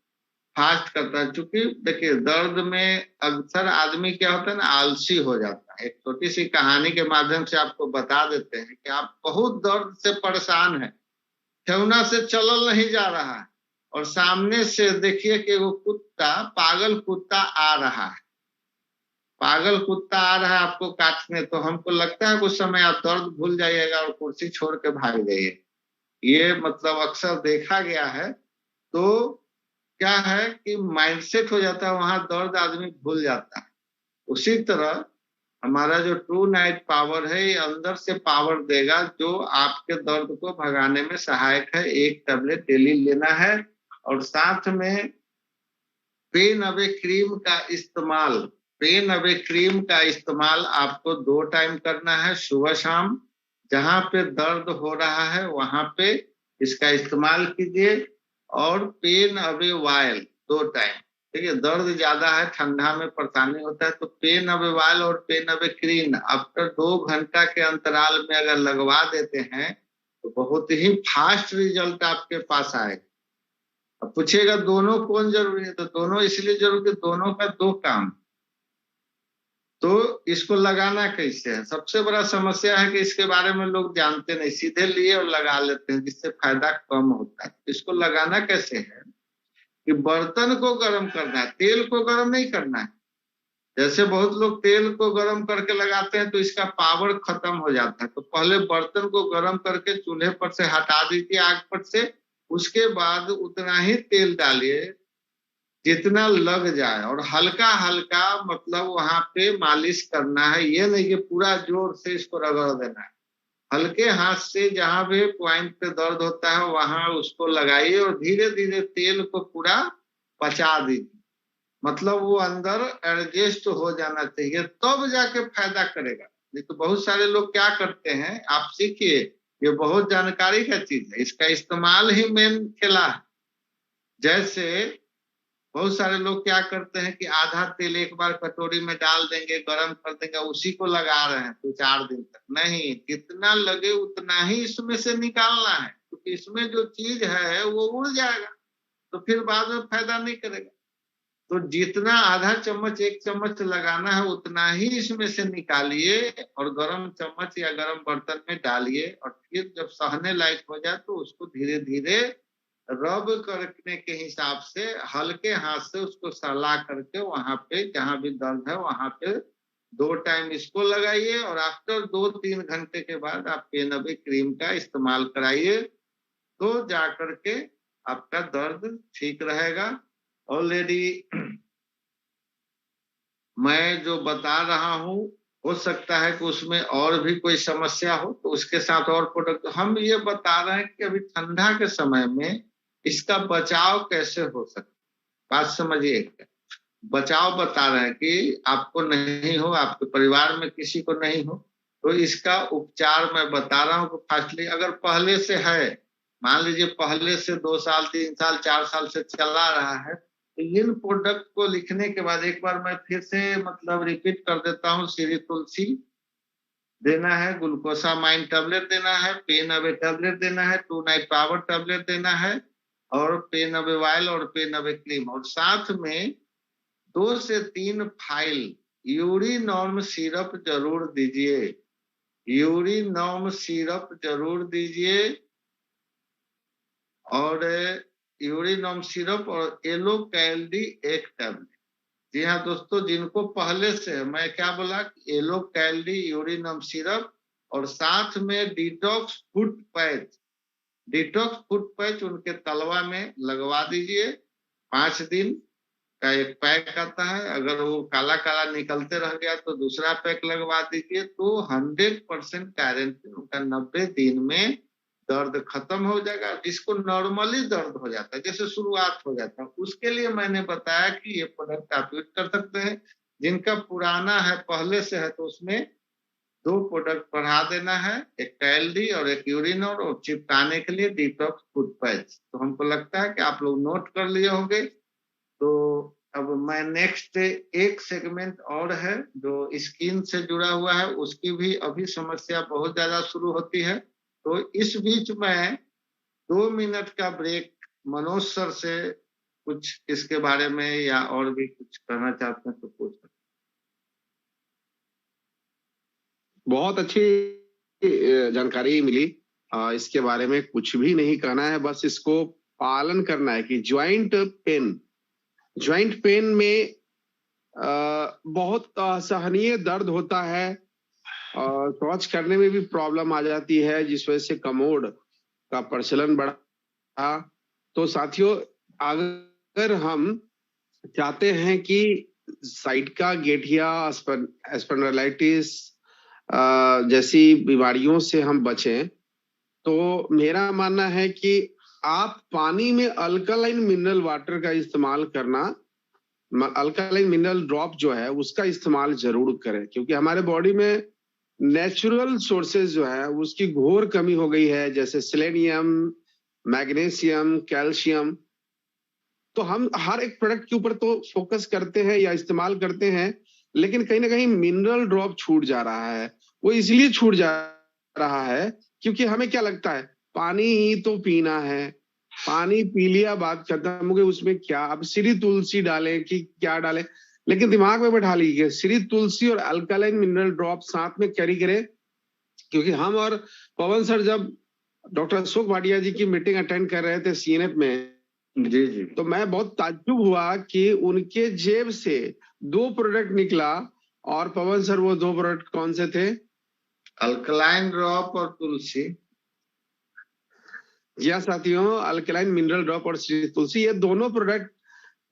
A: फास्ट करता है। क्योंकि देखिए दर्द में अक्सर आदमी क्या होता है ना, आलसी हो जाता है। एक छोटी सी कहानी के माध्यम से आपको बता देते हैं कि आप बहुत दर्द से परेशान है, ठेवना से चलल नहीं जा रहा है, और सामने से देखिए कि वो कुत्ता, पागल कुत्ता आ रहा है, पागल कुत्ता आ रहा है आपको काटने। तो हमको लगता है कुछ समय आप दर्द भूल जाइएगा और कुर्सी छोड़ के भाग जाइए। ये मतलब अक्सर देखा गया है। तो क्या है कि माइंडसेट हो जाता है, वहां दर्द आदमी भूल जाता है। उसी तरह हमारा जो ट्रू नाइट पावर है ये अंदर से पावर देगा जो आपके दर्द को भगाने में सहायक है। 1 टैबलेट डेली लेना है। और साथ में पेन अवे क्रीम का इस्तेमाल, पेन अवे क्रीम का इस्तेमाल आपको 2 टाइम करना है, सुबह शाम। जहां पे दर्द हो रहा है वहां पे इसका इस्तेमाल कीजिए। और पेन अवे वायल 2 टाइम। ठीक है, दर्द ज्यादा है, ठंडा में परेशानी होता है, तो पेन अवे वायल और पेन अवे क्रीम आफ्टर 2 घंटा के अंतराल में अगर लगवा देते हैं तो बहुत ही फास्ट रिजल्ट आपके पास आएगा। अब पूछिएगा दोनों कौन जरूरी है, तो दोनों इसलिए जरूरी है, दोनों का 2 काम। तो इसको लगाना कैसे है, सबसे बड़ा समस्या है कि इसके बारे में लोग जानते नहीं, सीधे लिए और लगा लेते हैं जिससे फायदा कम होता है। इसको लगाना कैसे है कि बर्तन को गर्म करना है, तेल को गर्म नहीं करना है। जैसे बहुत लोग तेल को गर्म करके लगाते हैं तो इसका पावर खत्म हो जाता है। तो पहले बर्तन को गर्म करके चूल्हे पर से हटा दीजिए, आग पर से। उसके बाद उतना ही तेल डालिए जितना लग जाए, और हल्का हल्का मतलब वहां पे मालिश करना है। ये नहीं कि पूरा जोर से इसको रगड़ देना है, हल्के हाथ से जहां भी पॉइंट पे दर्द होता है वहां उसको लगाइए और धीरे धीरे तेल को पूरा पचा दीजिए। मतलब वो अंदर एडजस्ट हो जाना चाहिए, तब जाके फायदा करेगा। नहीं तो बहुत सारे लोग क्या करते हैं, आप सीखिए, ये बहुत जानकारी का चीज है, इसका इस्तेमाल ही मेन खेला है। जैसे बहुत सारे लोग क्या करते हैं कि आधा तेल एक बार कटोरी में डाल देंगे, गर्म कर देंगे, उसी को लगा रहे हैं 2-4 दिन तक। नहीं, जितना लगे उतना ही इसमें से निकालना है, क्योंकि इसमें जो चीज है वो उड़ जाएगा, तो फिर बाद में फायदा नहीं करेगा। तो जितना आधा चम्मच 1 चम्मच लगाना है उतना ही इसमें से निकालिए और गरम चम्मच या गरम बर्तन में डालिए, और फिर जब सहने लायक हो जाए तो उसको धीरे धीरे रब करने के हिसाब से हल्के हाथ से उसको सहला करके वहां पे जहां भी दर्द है वहां पे 2 टाइम इसको लगाइए, और आफ्टर 2-3 घंटे के बाद आप P90 क्रीम का इस्तेमाल कराइए, तो जाकर के आपका दर्द ठीक रहेगा। ऑलरेडी मैं जो बता रहा हूँ हो सकता है कि उसमें और भी कोई समस्या हो, तो उसके साथ और प्रोडक्ट हम ये बता रहे हैं कि अभी ठंडा के समय में इसका बचाव कैसे हो सकता है। बात समझिए, बचाव बता रहे हैं कि आपको नहीं हो, आपके परिवार में किसी को नहीं हो, तो इसका उपचार मैं बता रहा हूँ कि फास्टली अगर पहले से है, मान लीजिए पहले से 2 साल 3 साल 4 साल से चला रहा है, तो इन प्रोडक्ट को लिखने के बाद एक बार मैं फिर से मतलब रिपीट कर देता हूँ। श्री तुलसी देना है, ग्लूकोसामाइन टैबलेट देना है, P90 टैबलेट देना है, 2 नाइट पावर टैबलेट देना है, और P90 ऑयल और P90 क्रीम, और साथ में 2 से 3 फाइल यूरिनॉर्म सिरप जरूर दीजिए। यूरिनॉर्म सिरप जरूर दीजिए, और यूरिनॉर्म सिरप और एलो कैल्डी 1 टैबलेट। जी हाँ दोस्तों, जिनको पहले से, मैं क्या बोला, एलो कैल्डी यूरिनॉर्म सिरप, और साथ में detox foot patch. Detox foot patch उनके तलवा में लगवा दीजिए। 5 दिन का एक पैक आता है, अगर वो काला काला निकलते रह गया तो दूसरा पैक लगवा दीजिए। तो 100% गारंटी उनका 90 दिन में दर्द खत्म हो जाएगा। जिसको नॉर्मली दर्द हो जाता है, जैसे शुरुआत हो जाता है, उसके लिए मैंने बताया कि ये प्रोडक्ट आप यूज कर सकते हैं। जिनका पुराना है, पहले से है, तो उसमें 2 प्रोडक्ट बढ़ा देना है, एक कैल्डी और एक यूरिनॉर, और चिपकाने के लिए डिटॉक्स फुट पैच। तो हमको लगता है कि आप लोग नोट कर लिए होंगे। तो अब मैं नेक्स्ट एक सेगमेंट और है जो स्किन से जुड़ा हुआ है, उसकी भी अभी समस्या बहुत ज्यादा शुरू होती है। तो इस बीच में 2 मिनट का ब्रेक मनोज सर से कुछ इसके बारे में या और भी कुछ कहना चाहते हैं तो पूछ सकते।
B: बहुत अच्छी जानकारी मिली। इसके बारे में कुछ भी नहीं कहना है, बस इसको पालन करना है कि ज्वाइंट पेन में बहुत असहनीय दर्द होता है, शौच करने में भी प्रॉब्लम आ जाती है, जिस वजह से कमोड का प्रचलन बढ़ा। तो साथियों, अगर हम चाहते हैं कि साइटिका गठिया, स्पॉन्डिलाइटिस जैसी बीमारियों से हम बचें, तो मेरा मानना है कि आप पानी में अल्कलाइन मिनरल वाटर का इस्तेमाल करना, अल्कलाइन मिनरल ड्रॉप जो है उसका इस्तेमाल जरूर करें, क्योंकि हमारे बॉडी में नेचुरल सोर्सेज जो है उसकी घोर कमी हो गई है, जैसे सेलेनियम, मैग्नीशियम, कैल्शियम। तो हम हर एक प्रोडक्ट के ऊपर तो फोकस करते हैं या इस्तेमाल करते हैं, लेकिन कहीं ना कहीं मिनरल ड्रॉप छूट जा रहा है। वो इसलिए छूट जा रहा है क्योंकि हमें क्या लगता है, पानी ही तो पीना है, पानी पी लिया, बात खत्म हो गई, उसमें क्या अब श्री तुलसी डालें कि क्या डालें। लेकिन दिमाग में बैठा लीजिए, श्री तुलसी और अल्कलाइन मिनरल ड्रॉप साथ में कैरी करें। क्योंकि हम और पवन सर जब डॉक्टर अशोक भाटिया जी की मीटिंग अटेंड कर रहे थे सीएनएफ में,
A: जी,
B: तो मैं बहुत ताज्जुब हुआ कि उनके जेब से 2 प्रोडक्ट निकला। और पवन सर, वो 2 प्रोडक्ट कौन से थे?
A: अल्कलाइन ड्रॉप और तुलसी।
B: जी हाँ साथियों, अल्कलाइन मिनरल ड्रॉप और श्री तुलसी, ये दोनों प्रोडक्ट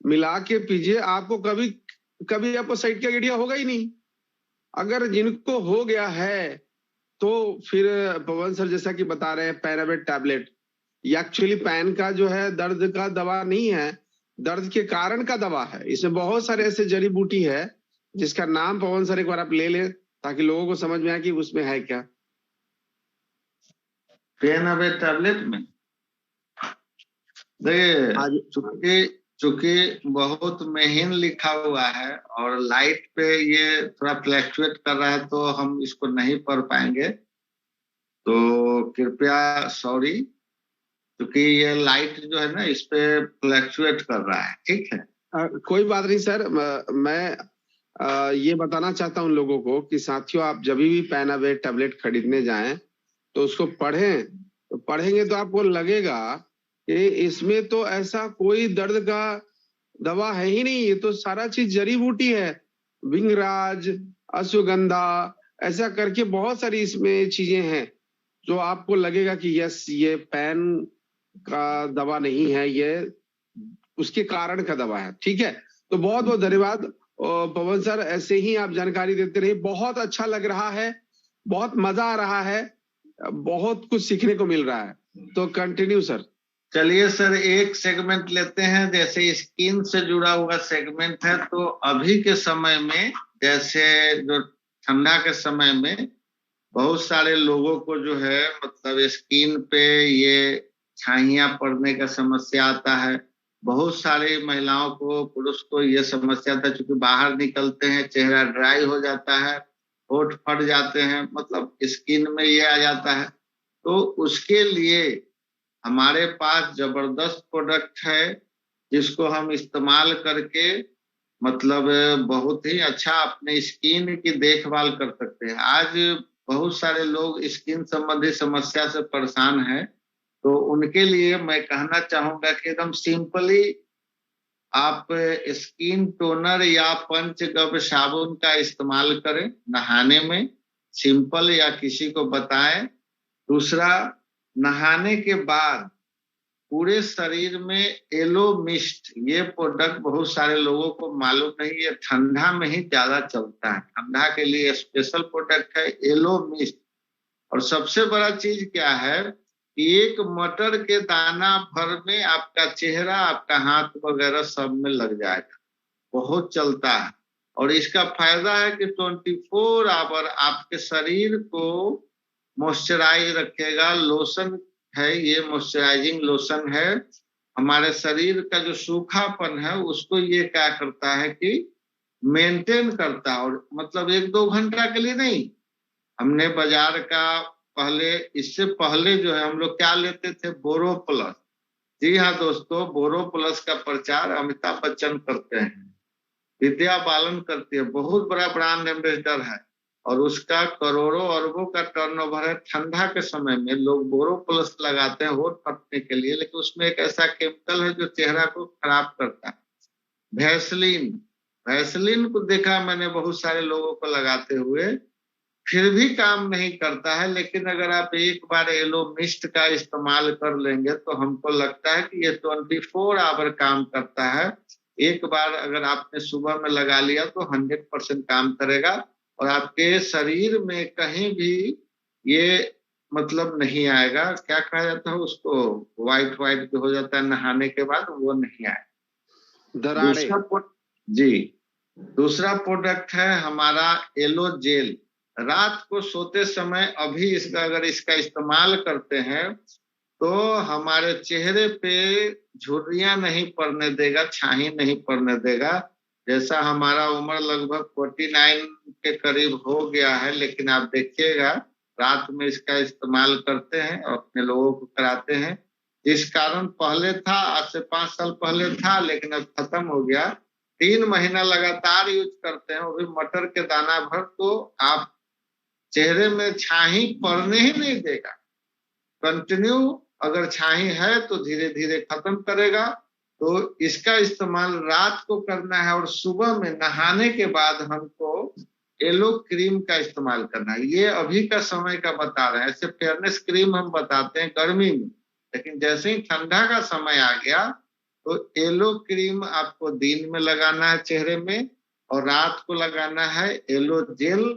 B: मिला के पीजिए, आपको कभी आपको साइटिका गठिया होगा ही नहीं। अगर जिनको हो गया है तो फिर पवन सर जैसा कि बता रहे हैं पैराबेट टैबलेट, ये एक्चुअली पैन का जो है दर्द का दवा नहीं है, दर्द के कारण का दवा है। इसमें बहुत सारे ऐसे जड़ी बूटी है जिसका नाम पवन सर एक बार आप ले लें ताकि लोगों को समझ में आए कि उसमें है क्या।
A: P90 टैबलेट में देखिए, चूंकि चूंकि बहुत महीन लिखा हुआ है और लाइट पे ये थोड़ा फ्लैक्चुएट कर रहा है, तो हम इसको नहीं पढ़ पाएंगे, तो कृपया सॉरी, क्योंकि ये लाइट जो है ना इस पे फ्लैक्चुएट कर रहा है। ठीक है,
B: कोई बात नहीं सर। मैं ये बताना चाहता हूँ लोगों को कि साथियों, आप जब भी पैनावेट टैबलेट खरीदने जाएं तो उसको पढ़ें। तो पढ़ेंगे तो आपको लगेगा कि इसमें तो ऐसा कोई दर्द का दवा है ही नहीं, ये तो सारा चीज जड़ी बूटी है। विंगराज, अश्वगंधा, ऐसा करके बहुत सारी इसमें चीजें हैं जो आपको लगेगा कि यस, ये पैन का दवा नहीं है, ये उसके कारण का दवा है। ठीक है, तो बहुत बहुत धन्यवाद पवन सर, ऐसे ही आप जानकारी देते रहिए। बहुत अच्छा लग रहा है, बहुत मजा आ रहा है, बहुत कुछ सीखने को मिल रहा है। तो कंटिन्यू सर।
A: चलिए सर, एक सेगमेंट लेते हैं, जैसे स्किन से जुड़ा हुआ सेगमेंट है। तो अभी के समय में, जैसे जो ठंडा के समय में बहुत सारे लोगों को जो है मतलब स्किन पे ये छाइयां पड़ने का समस्या आता है। बहुत सारी महिलाओं को, पुरुष को ये समस्या आता है, क्योंकि बाहर निकलते हैं चेहरा ड्राई हो जाता है, होठ फट जाते हैं, मतलब स्किन में ये आ जाता है। तो उसके लिए हमारे पास जबरदस्त प्रोडक्ट है, जिसको हम इस्तेमाल करके मतलब बहुत ही अच्छा अपने स्किन की देखभाल कर सकते हैं। आज बहुत सारे लोग स्किन संबंधी समस्या से परेशान हैं, तो उनके लिए मैं कहना चाहूंगा कि एकदम सिंपली आप स्किन टोनर या पंचगव्य साबुन का इस्तेमाल करें नहाने में, सिंपल, या किसी को बताएं। दूसरा, नहाने के बाद पूरे शरीर में एलो मिस्ट, ये प्रोडक्ट बहुत सारे लोगों को मालूम नहीं है, ठंडा में ही ज्यादा चलता है, ठंडा के लिए स्पेशल प्रोडक्ट है एलो मिस्ट। और सबसे बड़ा चीज क्या है कि एक मटर के दाना भर में आपका चेहरा, आपका हाथ वगैरह सब में लग जाएगा, बहुत चलता है। और इसका फायदा है कि 24 आवर आपके शरीर को मॉइस्चराइज रखेगा। लोशन है ये, मॉइस्चराइजिंग लोशन है। हमारे शरीर का जो सूखापन है उसको ये क्या करता है कि मेंटेन करता है, और मतलब 1-2 घंटा के लिए नहीं। हमने बाजार का पहले, इससे पहले जो है हम लोग क्या लेते थे, बोरो प्लस। जी हाँ दोस्तों, बोरो प्लस का प्रचार अमिताभ बच्चन करते हैं, विद्या बालन करती है, बहुत बड़ा ब्रांड एम्बेसडर है, और उसका करोड़ों अरबों का टर्नओवर है। ठंडा के समय में लोग बोरो प्लस लगाते हैं होठ फटने के लिए, लेकिन उसमें एक ऐसा केमिकल है जो चेहरा को खराब करता है। वैसलीन, वैसलीन को देखा मैंने बहुत सारे लोगों को लगाते हुए, फिर भी काम नहीं करता है। लेकिन अगर आप एक बार एलो मिस्ट का इस्तेमाल कर लेंगे तो हमको लगता है कि ये 24 आवर काम करता है। एक बार अगर आपने सुबह में लगा लिया तो 100% काम करेगा, और आपके शरीर में कहीं भी ये मतलब नहीं आएगा, क्या कहा जाता है उसको, व्हाइट व्हाइट जो हो जाता है नहाने के बाद, वो नहीं आएगा।
B: दराड़े।
A: जी, दूसरा प्रोडक्ट है हमारा एलो जेल। रात को सोते समय अभी इसका, अगर इसका इस्तेमाल करते हैं तो हमारे चेहरे पे झुर्रियां नहीं पड़ने देगा, छाही नहीं पड़ने देगा। जैसा हमारा उम्र लगभग 49 के करीब हो गया है, लेकिन आप देखिएगा रात में इसका इस्तेमाल करते हैं और अपने लोगों को कराते हैं। जिस कारण पहले था, आज से 5 साल पहले था, लेकिन अब खत्म हो गया। 3 महीना लगातार यूज करते हैं, वो भी मटर के दाना भर, तो आप चेहरे में छाही पड़ने ही नहीं देगा। कंटिन्यू अगर छाही है तो धीरे धीरे खत्म करेगा। तो इसका इस्तेमाल रात को करना है, और सुबह में नहाने के बाद हमको एलो क्रीम का इस्तेमाल करना है। ये अभी का समय का बता रहे हैं, ऐसे फेयरनेस क्रीम हम बताते हैं गर्मी में, लेकिन जैसे ही ठंडा का समय आ गया तो एलो क्रीम आपको दिन में लगाना है चेहरे में, और रात को लगाना है एलो जेल।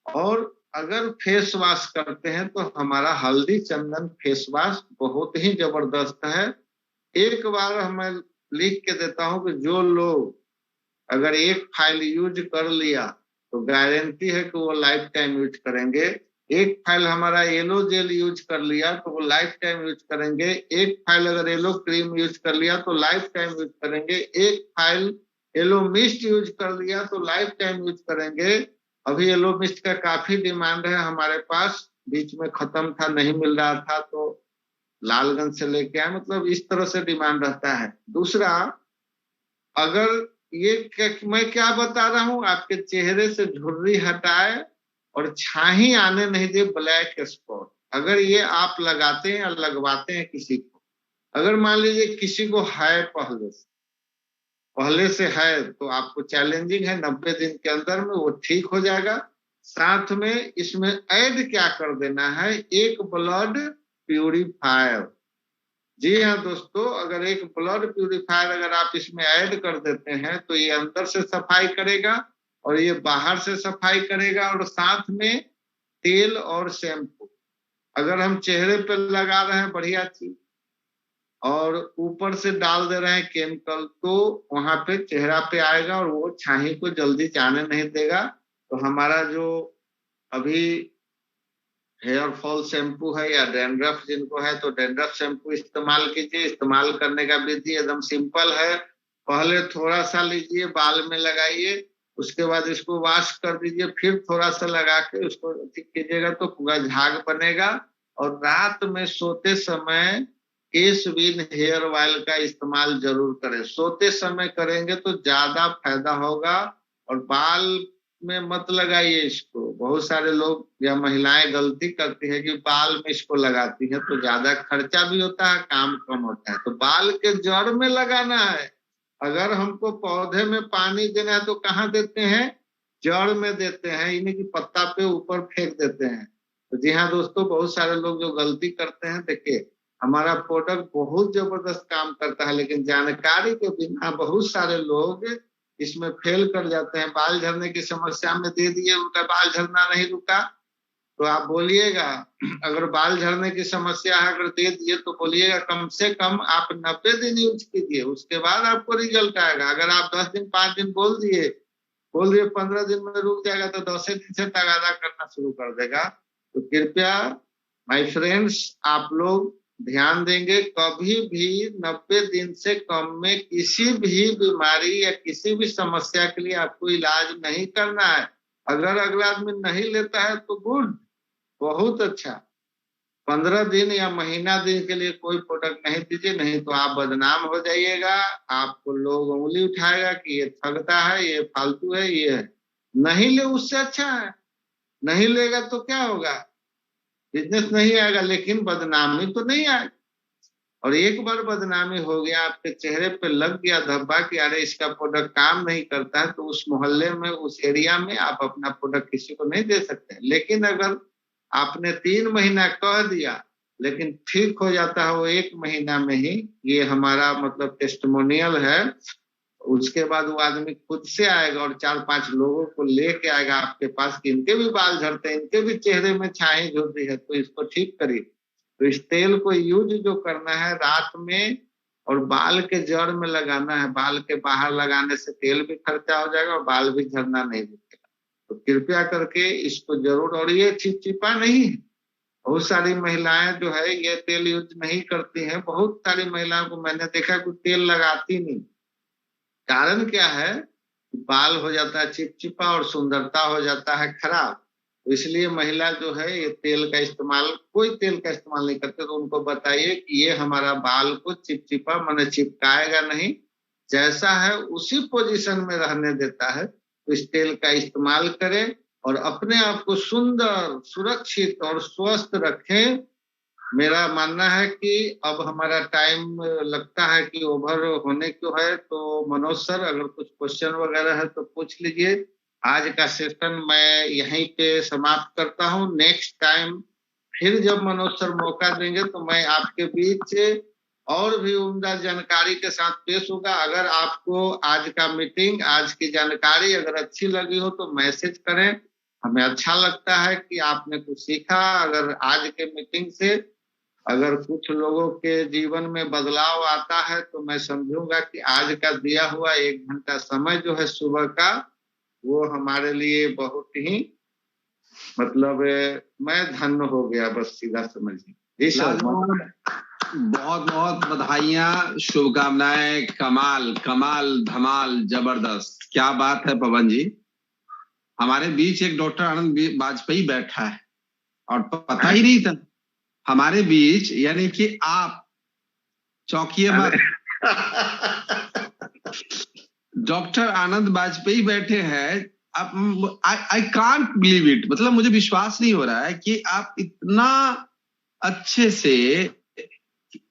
A: और अगर फेस वॉश करते हैं तो हमारा हल्दी चंदन फेस वॉश बहुत ही जबरदस्त है। एक बार मैं लिख के देता हूं कि जो लोग अगर एक फाइल यूज कर लिया तो गारंटी है कि वो लाइफ टाइम यूज करेंगे। एक फाइल हमारा येलो जेल यूज कर लिया तो वो लाइफ टाइम यूज करेंगे, एक फाइल अगर येलो क्रीम यूज कर लिया तो लाइफ टाइम यूज करेंगे, एक फाइल येलो मिस्ट यूज कर लिया तो लाइफ टाइम यूज करेंगे। अभी येलो मिस्ट का काफी डिमांड है हमारे पास, बीच में खत्म था, नहीं मिल रहा था तो लालगंज से लेके आए, मतलब इस तरह से डिमांड रहता है। दूसरा, अगर मैं क्या बता रहा हूं, आपके चेहरे से झुर्री हटाए और छाही आने नहीं दे, ब्लैक स्पॉट, अगर ये आप लगाते हैं या लगवाते हैं किसी को, अगर मान लीजिए किसी को है पहले से है तो आपको चैलेंजिंग है, 90 दिन के अंदर में वो ठीक हो जाएगा। साथ में इसमें ऐड क्या कर देना है, एक ब्लड प्यूरिफायर। जी हाँ दोस्तों, अगर एक ब्लड प्यूरिफायर अगर आप इसमें ऐड कर देते हैं तो ये अंदर से सफाई करेगा और ये बाहर से सफाई करेगा, और साथ में तेल और शैम्पू अगर हम चेहरे पे लगा रहे हैं बढ़िया चीज और ऊपर से डाल दे रहे हैं केमिकल, तो वहां पे चेहरा पे आएगा और वो छाही को जल्दी जाने नहीं देगा। तो हमारा जो अभी हेयर फॉल शैम्पू है या डैंड्रफ जिनको है तो डैंड्रफ शैम्पू इस्तेमाल कीजिए। इस्तेमाल करने का विधि एकदम सिंपल है, पहले थोड़ा सा लीजिए बाल में लगाइए, उसके बाद इसको वॉश कर दीजिए, फिर थोड़ा सा लगा के उसको ठीक कीजिएगा तो पूरा झाग बनेगा। और रात में सोते समय केशविन हेयर ऑयल का इस्तेमाल जरूर करें, सोते समय करेंगे तो ज्यादा फायदा होगा। और बाल में मत लगाइए इसको, बहुत सारे लोग या महिलाएं गलती करती है कि बाल में इसको लगाती है तो ज्यादा खर्चा भी होता है, काम कम होता है। तो बाल के जड़ में लगाना है। अगर हमको पौधे में पानी देना है तो कहाँ देते हैं, जड़ में देते हैं, इन्हीं की पत्ता पे ऊपर फेंक देते हैं। तो जी हाँ दोस्तों, बहुत सारे लोग जो गलती करते हैं, देखिए हमारा प्रोडक्ट बहुत जबरदस्त काम करता है लेकिन जानकारी के बिना बहुत सारे लोग इसमें फेल कर जाते हैं। बाल झड़ने की समस्या में दे दिए, उनका बाल झड़ना नहीं रुका तो आप बोलिएगा, अगर बाल झड़ने की समस्या है अगर दे दिए तो बोलिएगा कम से कम आप 90 दिन यूज कीजिए, उसके बाद आपको रिजल्ट आएगा। अगर आप 10 दिन 5 दिन बोल दिए 15 दिन में रुक जाएगा तो 10 दिन से तगादा करना शुरू कर देगा। तो कृपया माय फ्रेंड्स, आप लोग ध्यान देंगे, कभी भी 90 दिन से कम में किसी भी बीमारी या किसी भी समस्या के लिए आपको इलाज नहीं करना है। अगर अगला आदमी नहीं लेता है तो गुड, बहुत अच्छा, 15 दिन या महीना दिन के लिए कोई प्रोडक्ट नहीं दीजिए, नहीं तो आप बदनाम हो जाइएगा। आपको लोग उंगली उठाएगा कि ये ठगता है, ये फालतू है, ये है। नहीं ले उससे अच्छा है, नहीं लेगा तो क्या होगा, बिजनेस नहीं आएगा लेकिन बदनामी तो नहीं आएगी। और एक बार बदनामी हो गया, आपके चेहरे पे लग गया धब्बा कि अरे इसका प्रोडक्ट काम नहीं करता है, तो उस मोहल्ले में उस एरिया में आप अपना प्रोडक्ट किसी को नहीं दे सकते। लेकिन अगर आपने 3 महीना कह दिया लेकिन ठीक हो जाता है वो 1 महीना में ही, ये हमारा मतलब टेस्टिमोनियल है। उसके बाद वो आदमी खुद से आएगा और 4-5 लोगों को लेके आएगा आपके पास कि इनके भी बाल झड़ते हैं, इनके भी चेहरे में छाई झुर रही है, तो इसको ठीक करिए। तो इस तेल को यूज जो करना है रात में और बाल के जड़ में लगाना है, बाल के बाहर लगाने से तेल भी खर्चा हो जाएगा और बाल भी झड़ना नहीं रुकेगा। तो कृपया करके इसको जरूर, और ये चिपचिपा नहीं है। बहुत सारी महिलाएं जो है ये तेल यूज नहीं करती हैं, बहुत सारी महिलाओं को मैंने देखा कि तेल लगाती नहीं। कारण क्या है, बाल हो जाता है चिपचिपा और सुंदरता हो जाता है खराब। तो इसलिए महिला जो है ये तेल का इस्तेमाल, कोई तेल का इस्तेमाल नहीं करते, तो उनको बताइए कि ये हमारा बाल को चिपचिपा माने चिपकाएगा नहीं, जैसा है उसी पोजीशन में रहने देता है। तो इस तेल का इस्तेमाल करें और अपने आप को सुंदर, सुरक्षित और स्वस्थ रखें। मेरा मानना है कि अब हमारा टाइम लगता है कि ओवर होने को है, तो मनोज सर अगर कुछ क्वेश्चन वगैरह है तो पूछ लीजिए। आज का सेशन मैं यहीं पे समाप्त करता हूं। नेक्स्ट टाइम फिर जब मनोज सर मौका देंगे तो मैं आपके बीच और भी उम्दा जानकारी के साथ पेश होगा। अगर आपको आज का मीटिंग, आज की जानकारी अगर अच्छी लगी हो तो मैसेज करें, हमें अच्छा लगता है कि आपने कुछ सीखा। अगर आज के मीटिंग से अगर कुछ लोगों के जीवन में बदलाव आता है तो मैं समझूंगा कि आज का दिया हुआ 1 घंटा समय जो है सुबह का, वो हमारे लिए बहुत ही मतलब मैं धन्य हो गया, बस सीधा समझिए। जी सर,
B: बहुत बहुत बधाइयां, शुभकामनाएं। कमाल कमाल धमाल जबरदस्त, क्या बात है पवन जी। हमारे बीच एक डॉक्टर आनंद वाजपेयी बैठा है और पता ही नहीं था हमारे बीच, यानी कि आप चौंकिए मत, डॉक्टर आनंद वाजपेयी बैठे हैं। अब आई कांट बिलीव इट, मतलब मुझे विश्वास नहीं हो रहा है कि आप इतना अच्छे से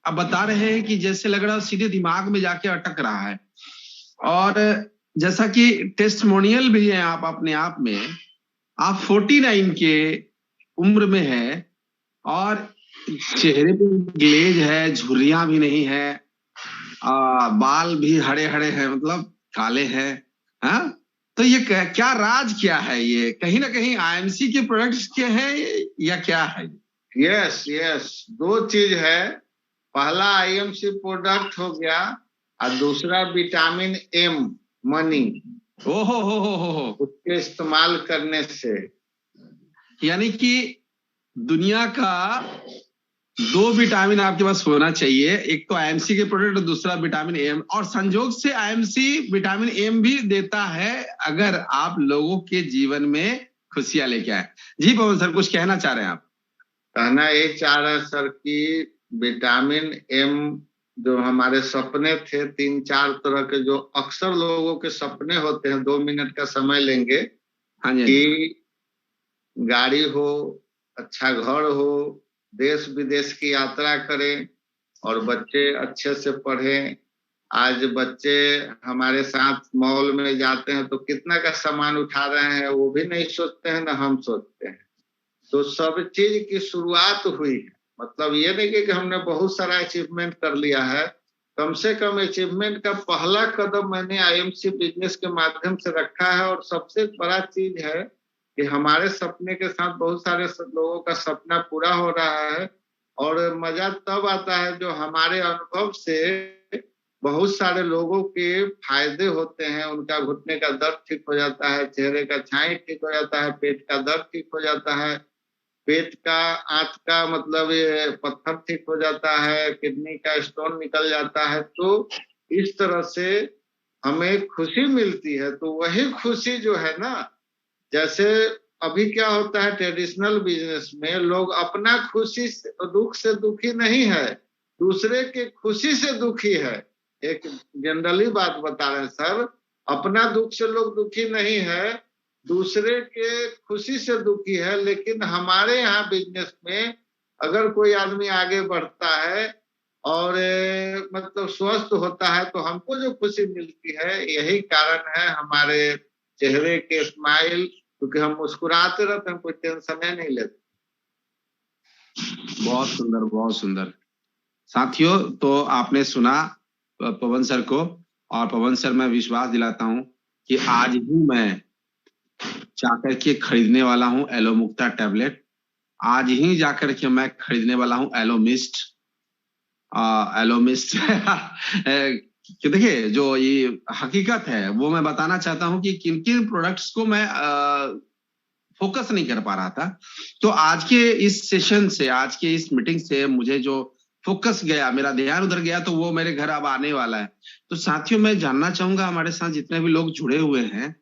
B: अब बता रहे हैं कि जैसे लग रहा है सीधे दिमाग में जाके अटक रहा है। और जैसा कि टेस्टमोनियल भी है आप अपने आप में, आप 49 के उम्र में है और चेहरे पे ग्लेज है, झुर्रियां भी नहीं है, बाल भी हरे हरे हैं, मतलब काले हैं। हाँ, तो ये क्या राज क्या है? ये कहीं ना कहीं आईएमसी के प्रोडक्ट्स के हैं या क्या है?
A: यस यस, दो चीज है। पहला आईएमसी प्रोडक्ट हो गया और दूसरा विटामिन एम मनी।
B: ओहो हो,
A: उसके इस्तेमाल करने से,
B: यानी कि दुनिया का दो विटामिन आपके पास होना चाहिए, एक तो आईएमसी के प्रोडक्ट और दूसरा विटामिन एम। और संजोग से आईएमसी विटामिन एम भी देता है अगर आप लोगों के जीवन में खुशियां लेके आए। जी पवन सर, कुछ कहना चाह रहे हैं आप?
A: कहना ये चाह रहे हैं सर कि विटामिन एम जो हमारे सपने थे, 3-4 तरह के, जो अक्सर लोगों के सपने होते हैं, 2 मिनट का समय लेंगे।
B: हाँ जी।
A: कि गाड़ी हो, अच्छा घर हो, देश विदेश की यात्रा करें और बच्चे अच्छे से पढ़ें। आज बच्चे हमारे साथ मॉल में जाते हैं तो कितना का सामान उठा रहे हैं वो भी नहीं सोचते हैं, ना हम सोचते हैं। तो सब चीज की शुरुआत हुई है। मतलब ये नहीं कि हमने बहुत सारा अचीवमेंट कर लिया है, कम से कम अचीवमेंट का पहला कदम मैंने आईएमसी बिजनेस के माध्यम से रखा है। और सबसे बड़ा चीज है कि हमारे सपने के साथ बहुत सारे लोगों का सपना पूरा हो रहा है। और मजा तब आता है जो हमारे अनुभव से बहुत सारे लोगों के फायदे होते हैं। उनका घुटने का दर्द ठीक हो जाता है, चेहरे का छाई ठीक हो जाता है, पेट का दर्द ठीक हो जाता है, पेट का, आंत का मतलब ये पत्थर ठीक हो जाता है, किडनी का स्टोन निकल जाता है। तो इस तरह से हमें खुशी मिलती है। तो वही खुशी जो है ना, जैसे अभी क्या होता है ट्रेडिशनल बिजनेस में, लोग अपना खुशी से, दुख से दुखी नहीं है, दूसरे के खुशी से दुखी है। एक जनरली बात बता रहे हैं सर, अपना दुख से लोग दुखी नहीं है, दूसरे के खुशी से दुखी है। लेकिन हमारे यहाँ बिजनेस में अगर कोई आदमी आगे बढ़ता है और मतलब स्वस्थ होता है तो हमको जो खुशी मिलती है, यही कारण है हमारे चेहरे के स्माइल, क्योंकि हम मुस्कुराते रहते हैं, कोई टेंशन नहीं लेते।
B: बहुत सुंदर, बहुत सुंदर। साथियों, तो आपने सुना पवन सर को, और पवन सर मैं विश्वास दिलाता हूं कि आज ही मैं जाकर के खरीदने वाला हूं एलोमुक्ता टैबलेट। आज ही जाकर के मैं खरीदने वाला हूं एलोमिस्ट। एलोमिस्ट कि देखिए, जो ये हकीकत है वो मैं बताना चाहता हूं कि किन किन प्रोडक्ट्स को मैं फोकस नहीं कर पा रहा था। तो आज के इस सेशन से, आज के इस मीटिंग से मुझे जो फोकस गया, मेरा ध्यान उधर गया, तो वो मेरे घर अब आने वाला है। तो साथियों, मैं जानना चाहूंगा हमारे साथ जितने भी लोग जुड़े हुए हैं,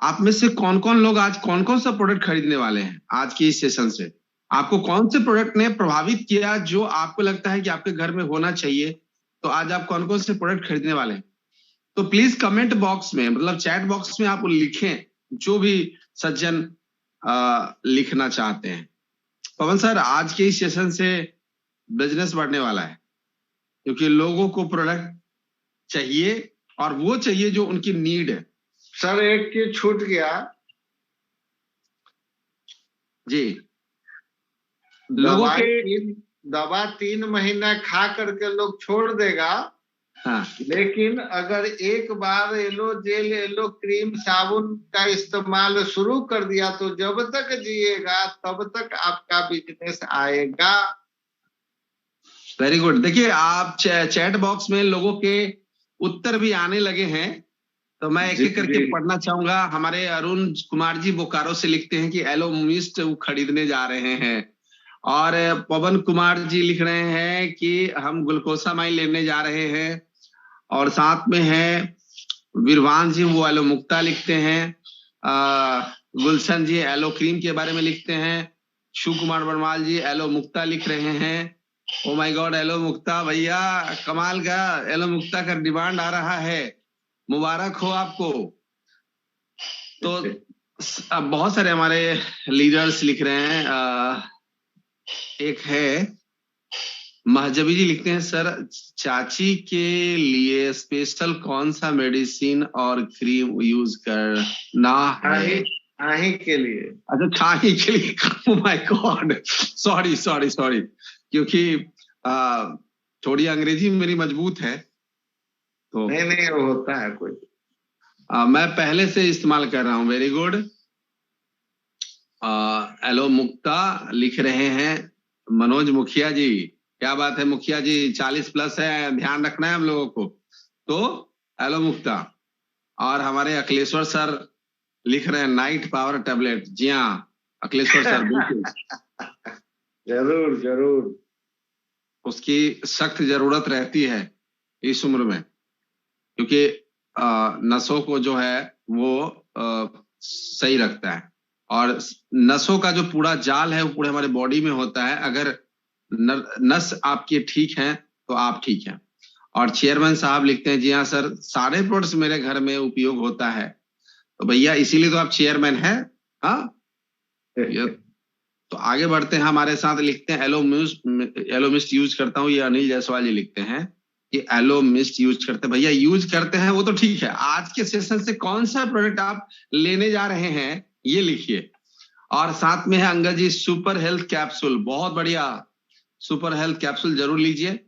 B: आप में से कौन कौन लोग आज कौन कौन सा प्रोडक्ट खरीदने वाले हैं? आज की इस सेशन से आपको कौन से प्रोडक्ट ने प्रभावित किया, जो आपको लगता है कि आपके घर में होना चाहिए? तो आज आप कौन कौन से प्रोडक्ट खरीदने वाले हैं? तो प्लीज कमेंट बॉक्स में, मतलब चैट बॉक्स में आप लिखें, जो भी सज्जन लिखना चाहते हैं। पवन सर, आज के इस सेशन से बिजनेस बढ़ने वाला है, क्योंकि लोगों को प्रोडक्ट चाहिए और वो चाहिए जो उनकी नीड है।
A: सर एक चीज छूट गया
B: जी, लोगों के
A: दवा 3 महीना खा करके लोग छोड़ देगा।
B: हाँ,
A: लेकिन अगर एक बार एलो जेल, एलो क्रीम, साबुन का इस्तेमाल शुरू कर दिया तो जब तक जिएगा तब तक आपका बिजनेस आएगा।
B: Very good. देखिए, आप चैट बॉक्स में लोगों के उत्तर भी आने लगे हैं। तो मैं एक एक करके पढ़ना चाहूंगा। हमारे अरुण कुमार जी बोकारो से लिखते हैं कि एलो मिस्ट वो खरीदने जा रहे हैं। और पवन कुमार जी लिख रहे हैं कि हम ग्लूकोसामाइन लेने जा रहे हैं। और साथ में है वीरवान जी, वो एलो मुक्ता लिखते हैं। गुलशन जी एलो क्रीम के बारे में लिखते हैं। शिव कुमार बरमाल जी एलो मुक्ता लिख रहे हैं। ओ माय गॉड, एलो मुक्ता भैया कमाल का, एलो मुक्ता का डिमांड आ रहा है, मुबारक हो आपको। तो अब बहुत सारे हमारे लीडर्स लिख रहे हैं। एक है महजबी जी लिखते हैं, सर चाची के लिए स्पेशल कौन सा मेडिसिन और क्रीम यूज करना है?
A: छाही के लिए।
B: अच्छा, छाही के लिए। Oh my God, sorry sorry sorry, क्योंकि थोड़ी अंग्रेजी मेरी मजबूत है तो
A: नहीं वो होता है कोई।
B: मैं पहले से इस्तेमाल कर रहा हूँ। Very good. एलो मुक्ता लिख रहे हैं मनोज मुखिया जी, क्या बात है मुखिया जी, 40+ है, ध्यान रखना है हम लोगों को। तो एलो मुक्ता। और हमारे अखिलेश्वर सर लिख रहे हैं नाइट पावर टैबलेट। जी हाँ अखिलेश्वर सर, बिल्कुल
A: जरूर जरूर,
B: उसकी सख्त जरूरत रहती है इस उम्र में, क्योंकि नसों को जो है वो सही रखता है। और नसों का जो पूरा जाल है वो पूरे हमारे बॉडी में होता है। अगर नस आपके ठीक हैं तो आप ठीक हैं। और चेयरमैन साहब लिखते हैं, जी हाँ सर, सारे प्रोडक्ट्स मेरे घर में उपयोग होता है। तो भैया इसीलिए तो आप चेयरमैन हैं। हाँ, तो आगे बढ़ते हैं। हमारे साथ लिखते हैं एलो मिस्ट यूज करता हूँ, ये अनिल जायसवाल जी लिखते हैं कि एलो मिस्ट यूज करते हैं। भैया यूज करते हैं वो तो ठीक है, आज के सेशन से कौन सा प्रोडक्ट आप लेने जा रहे हैं ये लिखिए। और साथ में है अंगद जी सुपर हेल्थ कैप्सूल, बहुत बढ़िया, सुपर हेल्थ कैप्सूल जरूर लीजिए।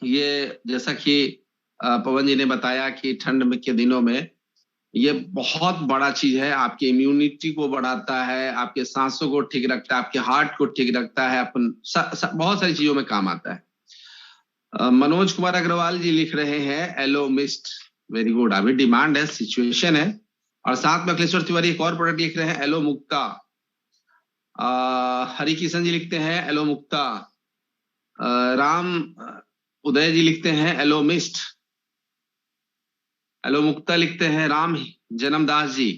B: ये जैसा कि पवन जी ने बताया कि ठंड के दिनों में ये बहुत बड़ा चीज है, आपकी इम्यूनिटी को बढ़ाता है, आपके सांसों को ठीक रखता है, आपके हार्ट को ठीक रखता है, बहुत सारी चीजों में काम आता है। मनोज कुमार अग्रवाल जी लिख रहे हैं एलो मिस्ट, वेरी गुड, अभी डिमांड है, सिचुएशन है। और साथ में अखिलेश्वर तिवारी एक और प्रोडक्ट लिख रहे हैं एलो मुक्ता। हरि किशन जी लिखते हैं एलो मुक्ता। राम उदय जी लिखते हैं एलो मिस्ट। एलो मुक्ता लिखते हैं राम जन्मदास जी।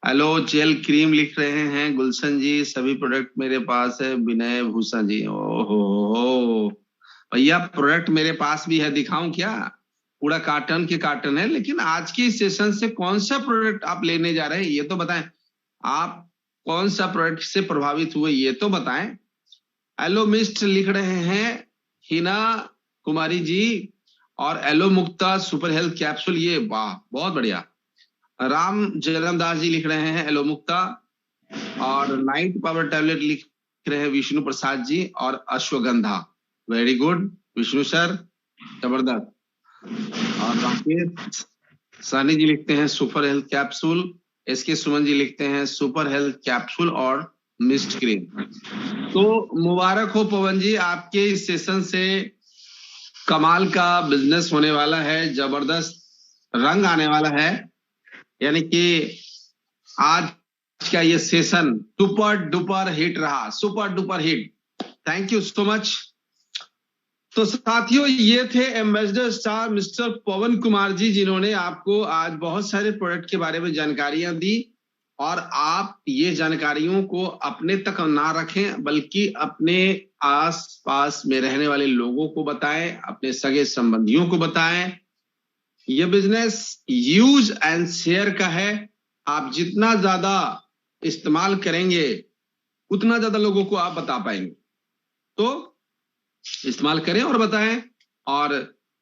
B: एलो जेल क्रीम लिख रहे हैं गुलशन जी, सभी प्रोडक्ट मेरे पास है, विनय भूषण जी। ओहो भैया, प्रोडक्ट मेरे पास भी है, दिखाऊं क्या? पूरा कार्टन के कार्टन है। लेकिन आज की सेशन से कौन सा प्रोडक्ट आप लेने जा रहे हैं ये तो बताएं। आप कौन सा प्रोडक्ट से प्रभावित हुए ये तो बताएं। एलो मिस्ट लिख रहे हैं हिना कुमारी जी। और एलो मुक्ता सुपर हेल्थ कैप्सूल, ये वाह बहुत बढ़िया। राम जन्मदास जी लिख रहे हैं एलो मुक्ता। और नाइट पावर टैबलेट लिख रहे हैं विष्णु प्रसाद जी और ashwagandha. Very good Vishnu sir, जबरदस्त। और राकेश सानी जी लिखते हैं super health capsule. SK Suman ji लिखते हैं सुपर हेल्थ कैप्सूल और मिस्ट क्रीम। तो मुबारक हो पवन जी, आपके इस सेशन से कमाल का बिजनेस होने वाला है, जबरदस्त रंग आने वाला है। यानी कि आज का ये सेशन सुपर डुपर हिट रहा, super duper hit. Thank you so much. तो साथियों, ये थे एम्बेसडर स्टार मिस्टर पवन कुमार जी, जिन्होंने आपको आज बहुत सारे प्रोडक्ट के बारे में जानकारियां दी। और आप ये जानकारियों को अपने तक ना रखें, बल्कि अपने आस पास में रहने वाले लोगों को बताएं, अपने सगे संबंधियों को बताएं। ये बिजनेस यूज एंड शेयर का है। आप जितना ज्यादा इस्तेमाल करेंगे उतना ज्यादा लोगों को आप बता पाएंगे। तो इस्तेमाल करें और बताएं, और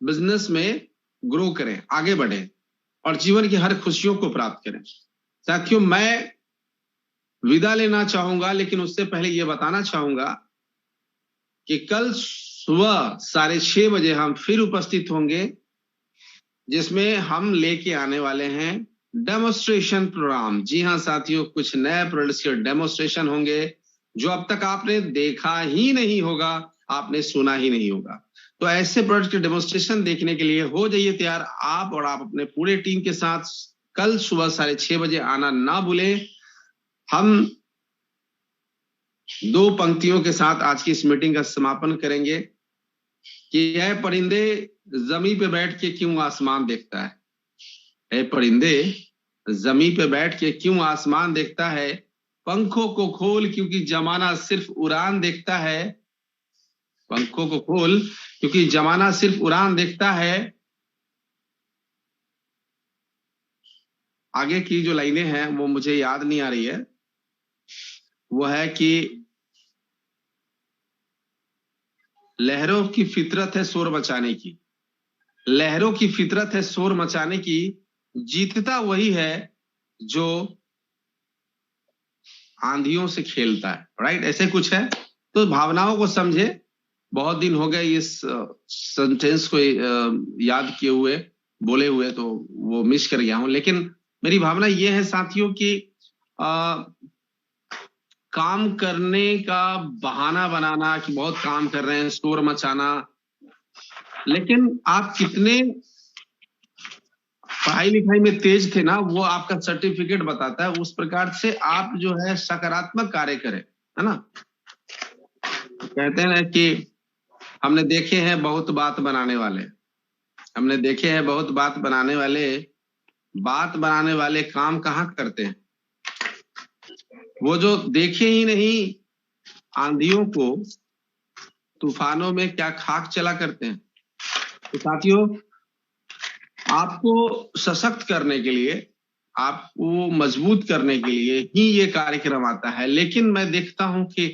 B: बिजनेस में ग्रो करें, आगे बढ़ें और जीवन की हर खुशियों को प्राप्त करें। साथियों, मैं विदा लेना चाहूंगा, लेकिन उससे पहले यह बताना चाहूंगा कि कल सुबह 6:30 बजे हम फिर उपस्थित होंगे, जिसमें हम लेके आने वाले हैं डेमोन्स्ट्रेशन प्रोग्राम। जी हाँ साथियों, कुछ नए प्रोडक्ट्स के डेमोन्स्ट्रेशन होंगे जो अब तक आपने देखा ही नहीं होगा, आपने सुना ही नहीं होगा। तो ऐसे प्रोडक्ट के डेमोन्स्ट्रेशन देखने के लिए हो जाइए तैयार आप और आप अपने पूरे टीम के साथ। कल सुबह 6:30 बजे आना ना भूलें। हम 2 पंक्तियों के साथ आज की इस मीटिंग का समापन करेंगे कि यह परिंदे जमीन पे बैठ के क्यों आसमान देखता है। ऐ परिंदे जमीन पे बैठ के क्यों आसमान देखता है, पंखों को खोल क्योंकि जमाना सिर्फ उड़ान देखता है। पंखों को खोल क्योंकि जमाना सिर्फ उड़ान देखता है। आगे की जो लाइनें हैं वो मुझे याद नहीं आ रही है। वो है कि लहरों की फितरत है शोर मचाने की, लहरों की फितरत है शोर मचाने की, जीतता वही है जो आंधियों से खेलता है। राइट, ऐसे कुछ है। तो भावनाओं को समझे। बहुत दिन हो गए इस सेंटेंस को याद किए हुए, बोले हुए, तो वो मिस कर गया हूं। लेकिन मेरी भावना ये है साथियों कि काम करने का बहाना बनाना कि बहुत काम कर रहे हैं, शोर मचाना, लेकिन आप कितने पढ़ाई लिखाई में तेज थे ना, वो आपका सर्टिफिकेट बताता है। उस प्रकार से आप जो है सकारात्मक कार्य करें, है ना। कहते हैं ना कि हमने देखे हैं बहुत बात बनाने वाले, हमने देखे हैं बहुत बात बनाने वाले, बात बनाने वाले काम कहाँ करते हैं। वो जो देखे ही नहीं आंधियों को, तूफानों में क्या खाक चला करते हैं। तो साथियों, आपको सशक्त करने के लिए, आपको मजबूत करने के लिए ही ये कार्यक्रम आता है। लेकिन मैं देखता हूं कि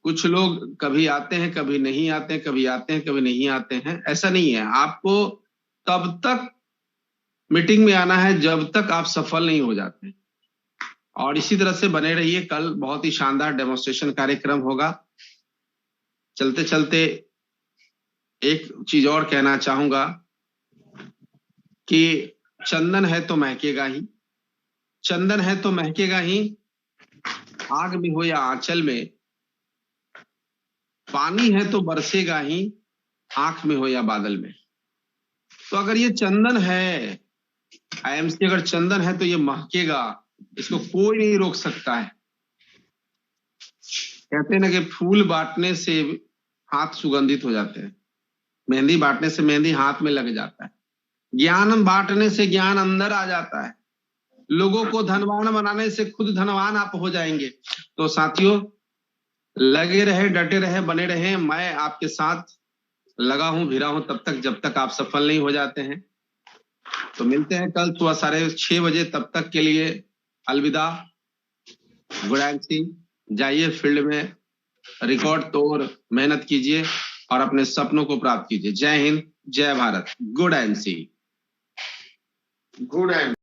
B: कुछ लोग कभी आते हैं, कभी नहीं आते हैं, कभी आते हैं, कभी नहीं आते हैं। ऐसा नहीं है। आपको तब तक मीटिंग में आना है जब तक आप सफल नहीं हो जाते, और इसी तरह से बने रहिए। कल बहुत ही शानदार डेमोन्स्ट्रेशन कार्यक्रम होगा। चलते चलते एक चीज और कहना चाहूंगा कि चंदन है तो महकेगा ही, चंदन है तो महकेगा ही, आग में हो या आंचल में, पानी है तो बरसेगा ही, आंख में हो या बादल में। तो अगर ये चंदन है, आईएमसी अगर चंदन है तो ये महकेगा, इसको कोई नहीं रोक सकता है। कहते हैं ना कि फूल बांटने से हाथ सुगंधित हो जाते हैं, मेहंदी बांटने से मेहंदी हाथ में लग जाता है, ज्ञान बांटने से ज्ञान अंदर आ जाता है, लोगों को धनवान बनाने से खुद धनवान आप हो जाएंगे। तो साथियों, लगे रहे, डटे रहे, बने रहे। मैं आपके साथ लगा हूं, भिड़ा हूं तब तक जब तक आप सफल नहीं हो जाते हैं। तो मिलते हैं कल सुबह 6:30 बजे। तब तक के लिए अलविदा। गुड एंड सी। जाइए फील्ड में, रिकॉर्ड तोड़ मेहनत कीजिए और अपने सपनों को प्राप्त कीजिए। जय हिंद, जय भारत। गुड एंड सी।
A: Good and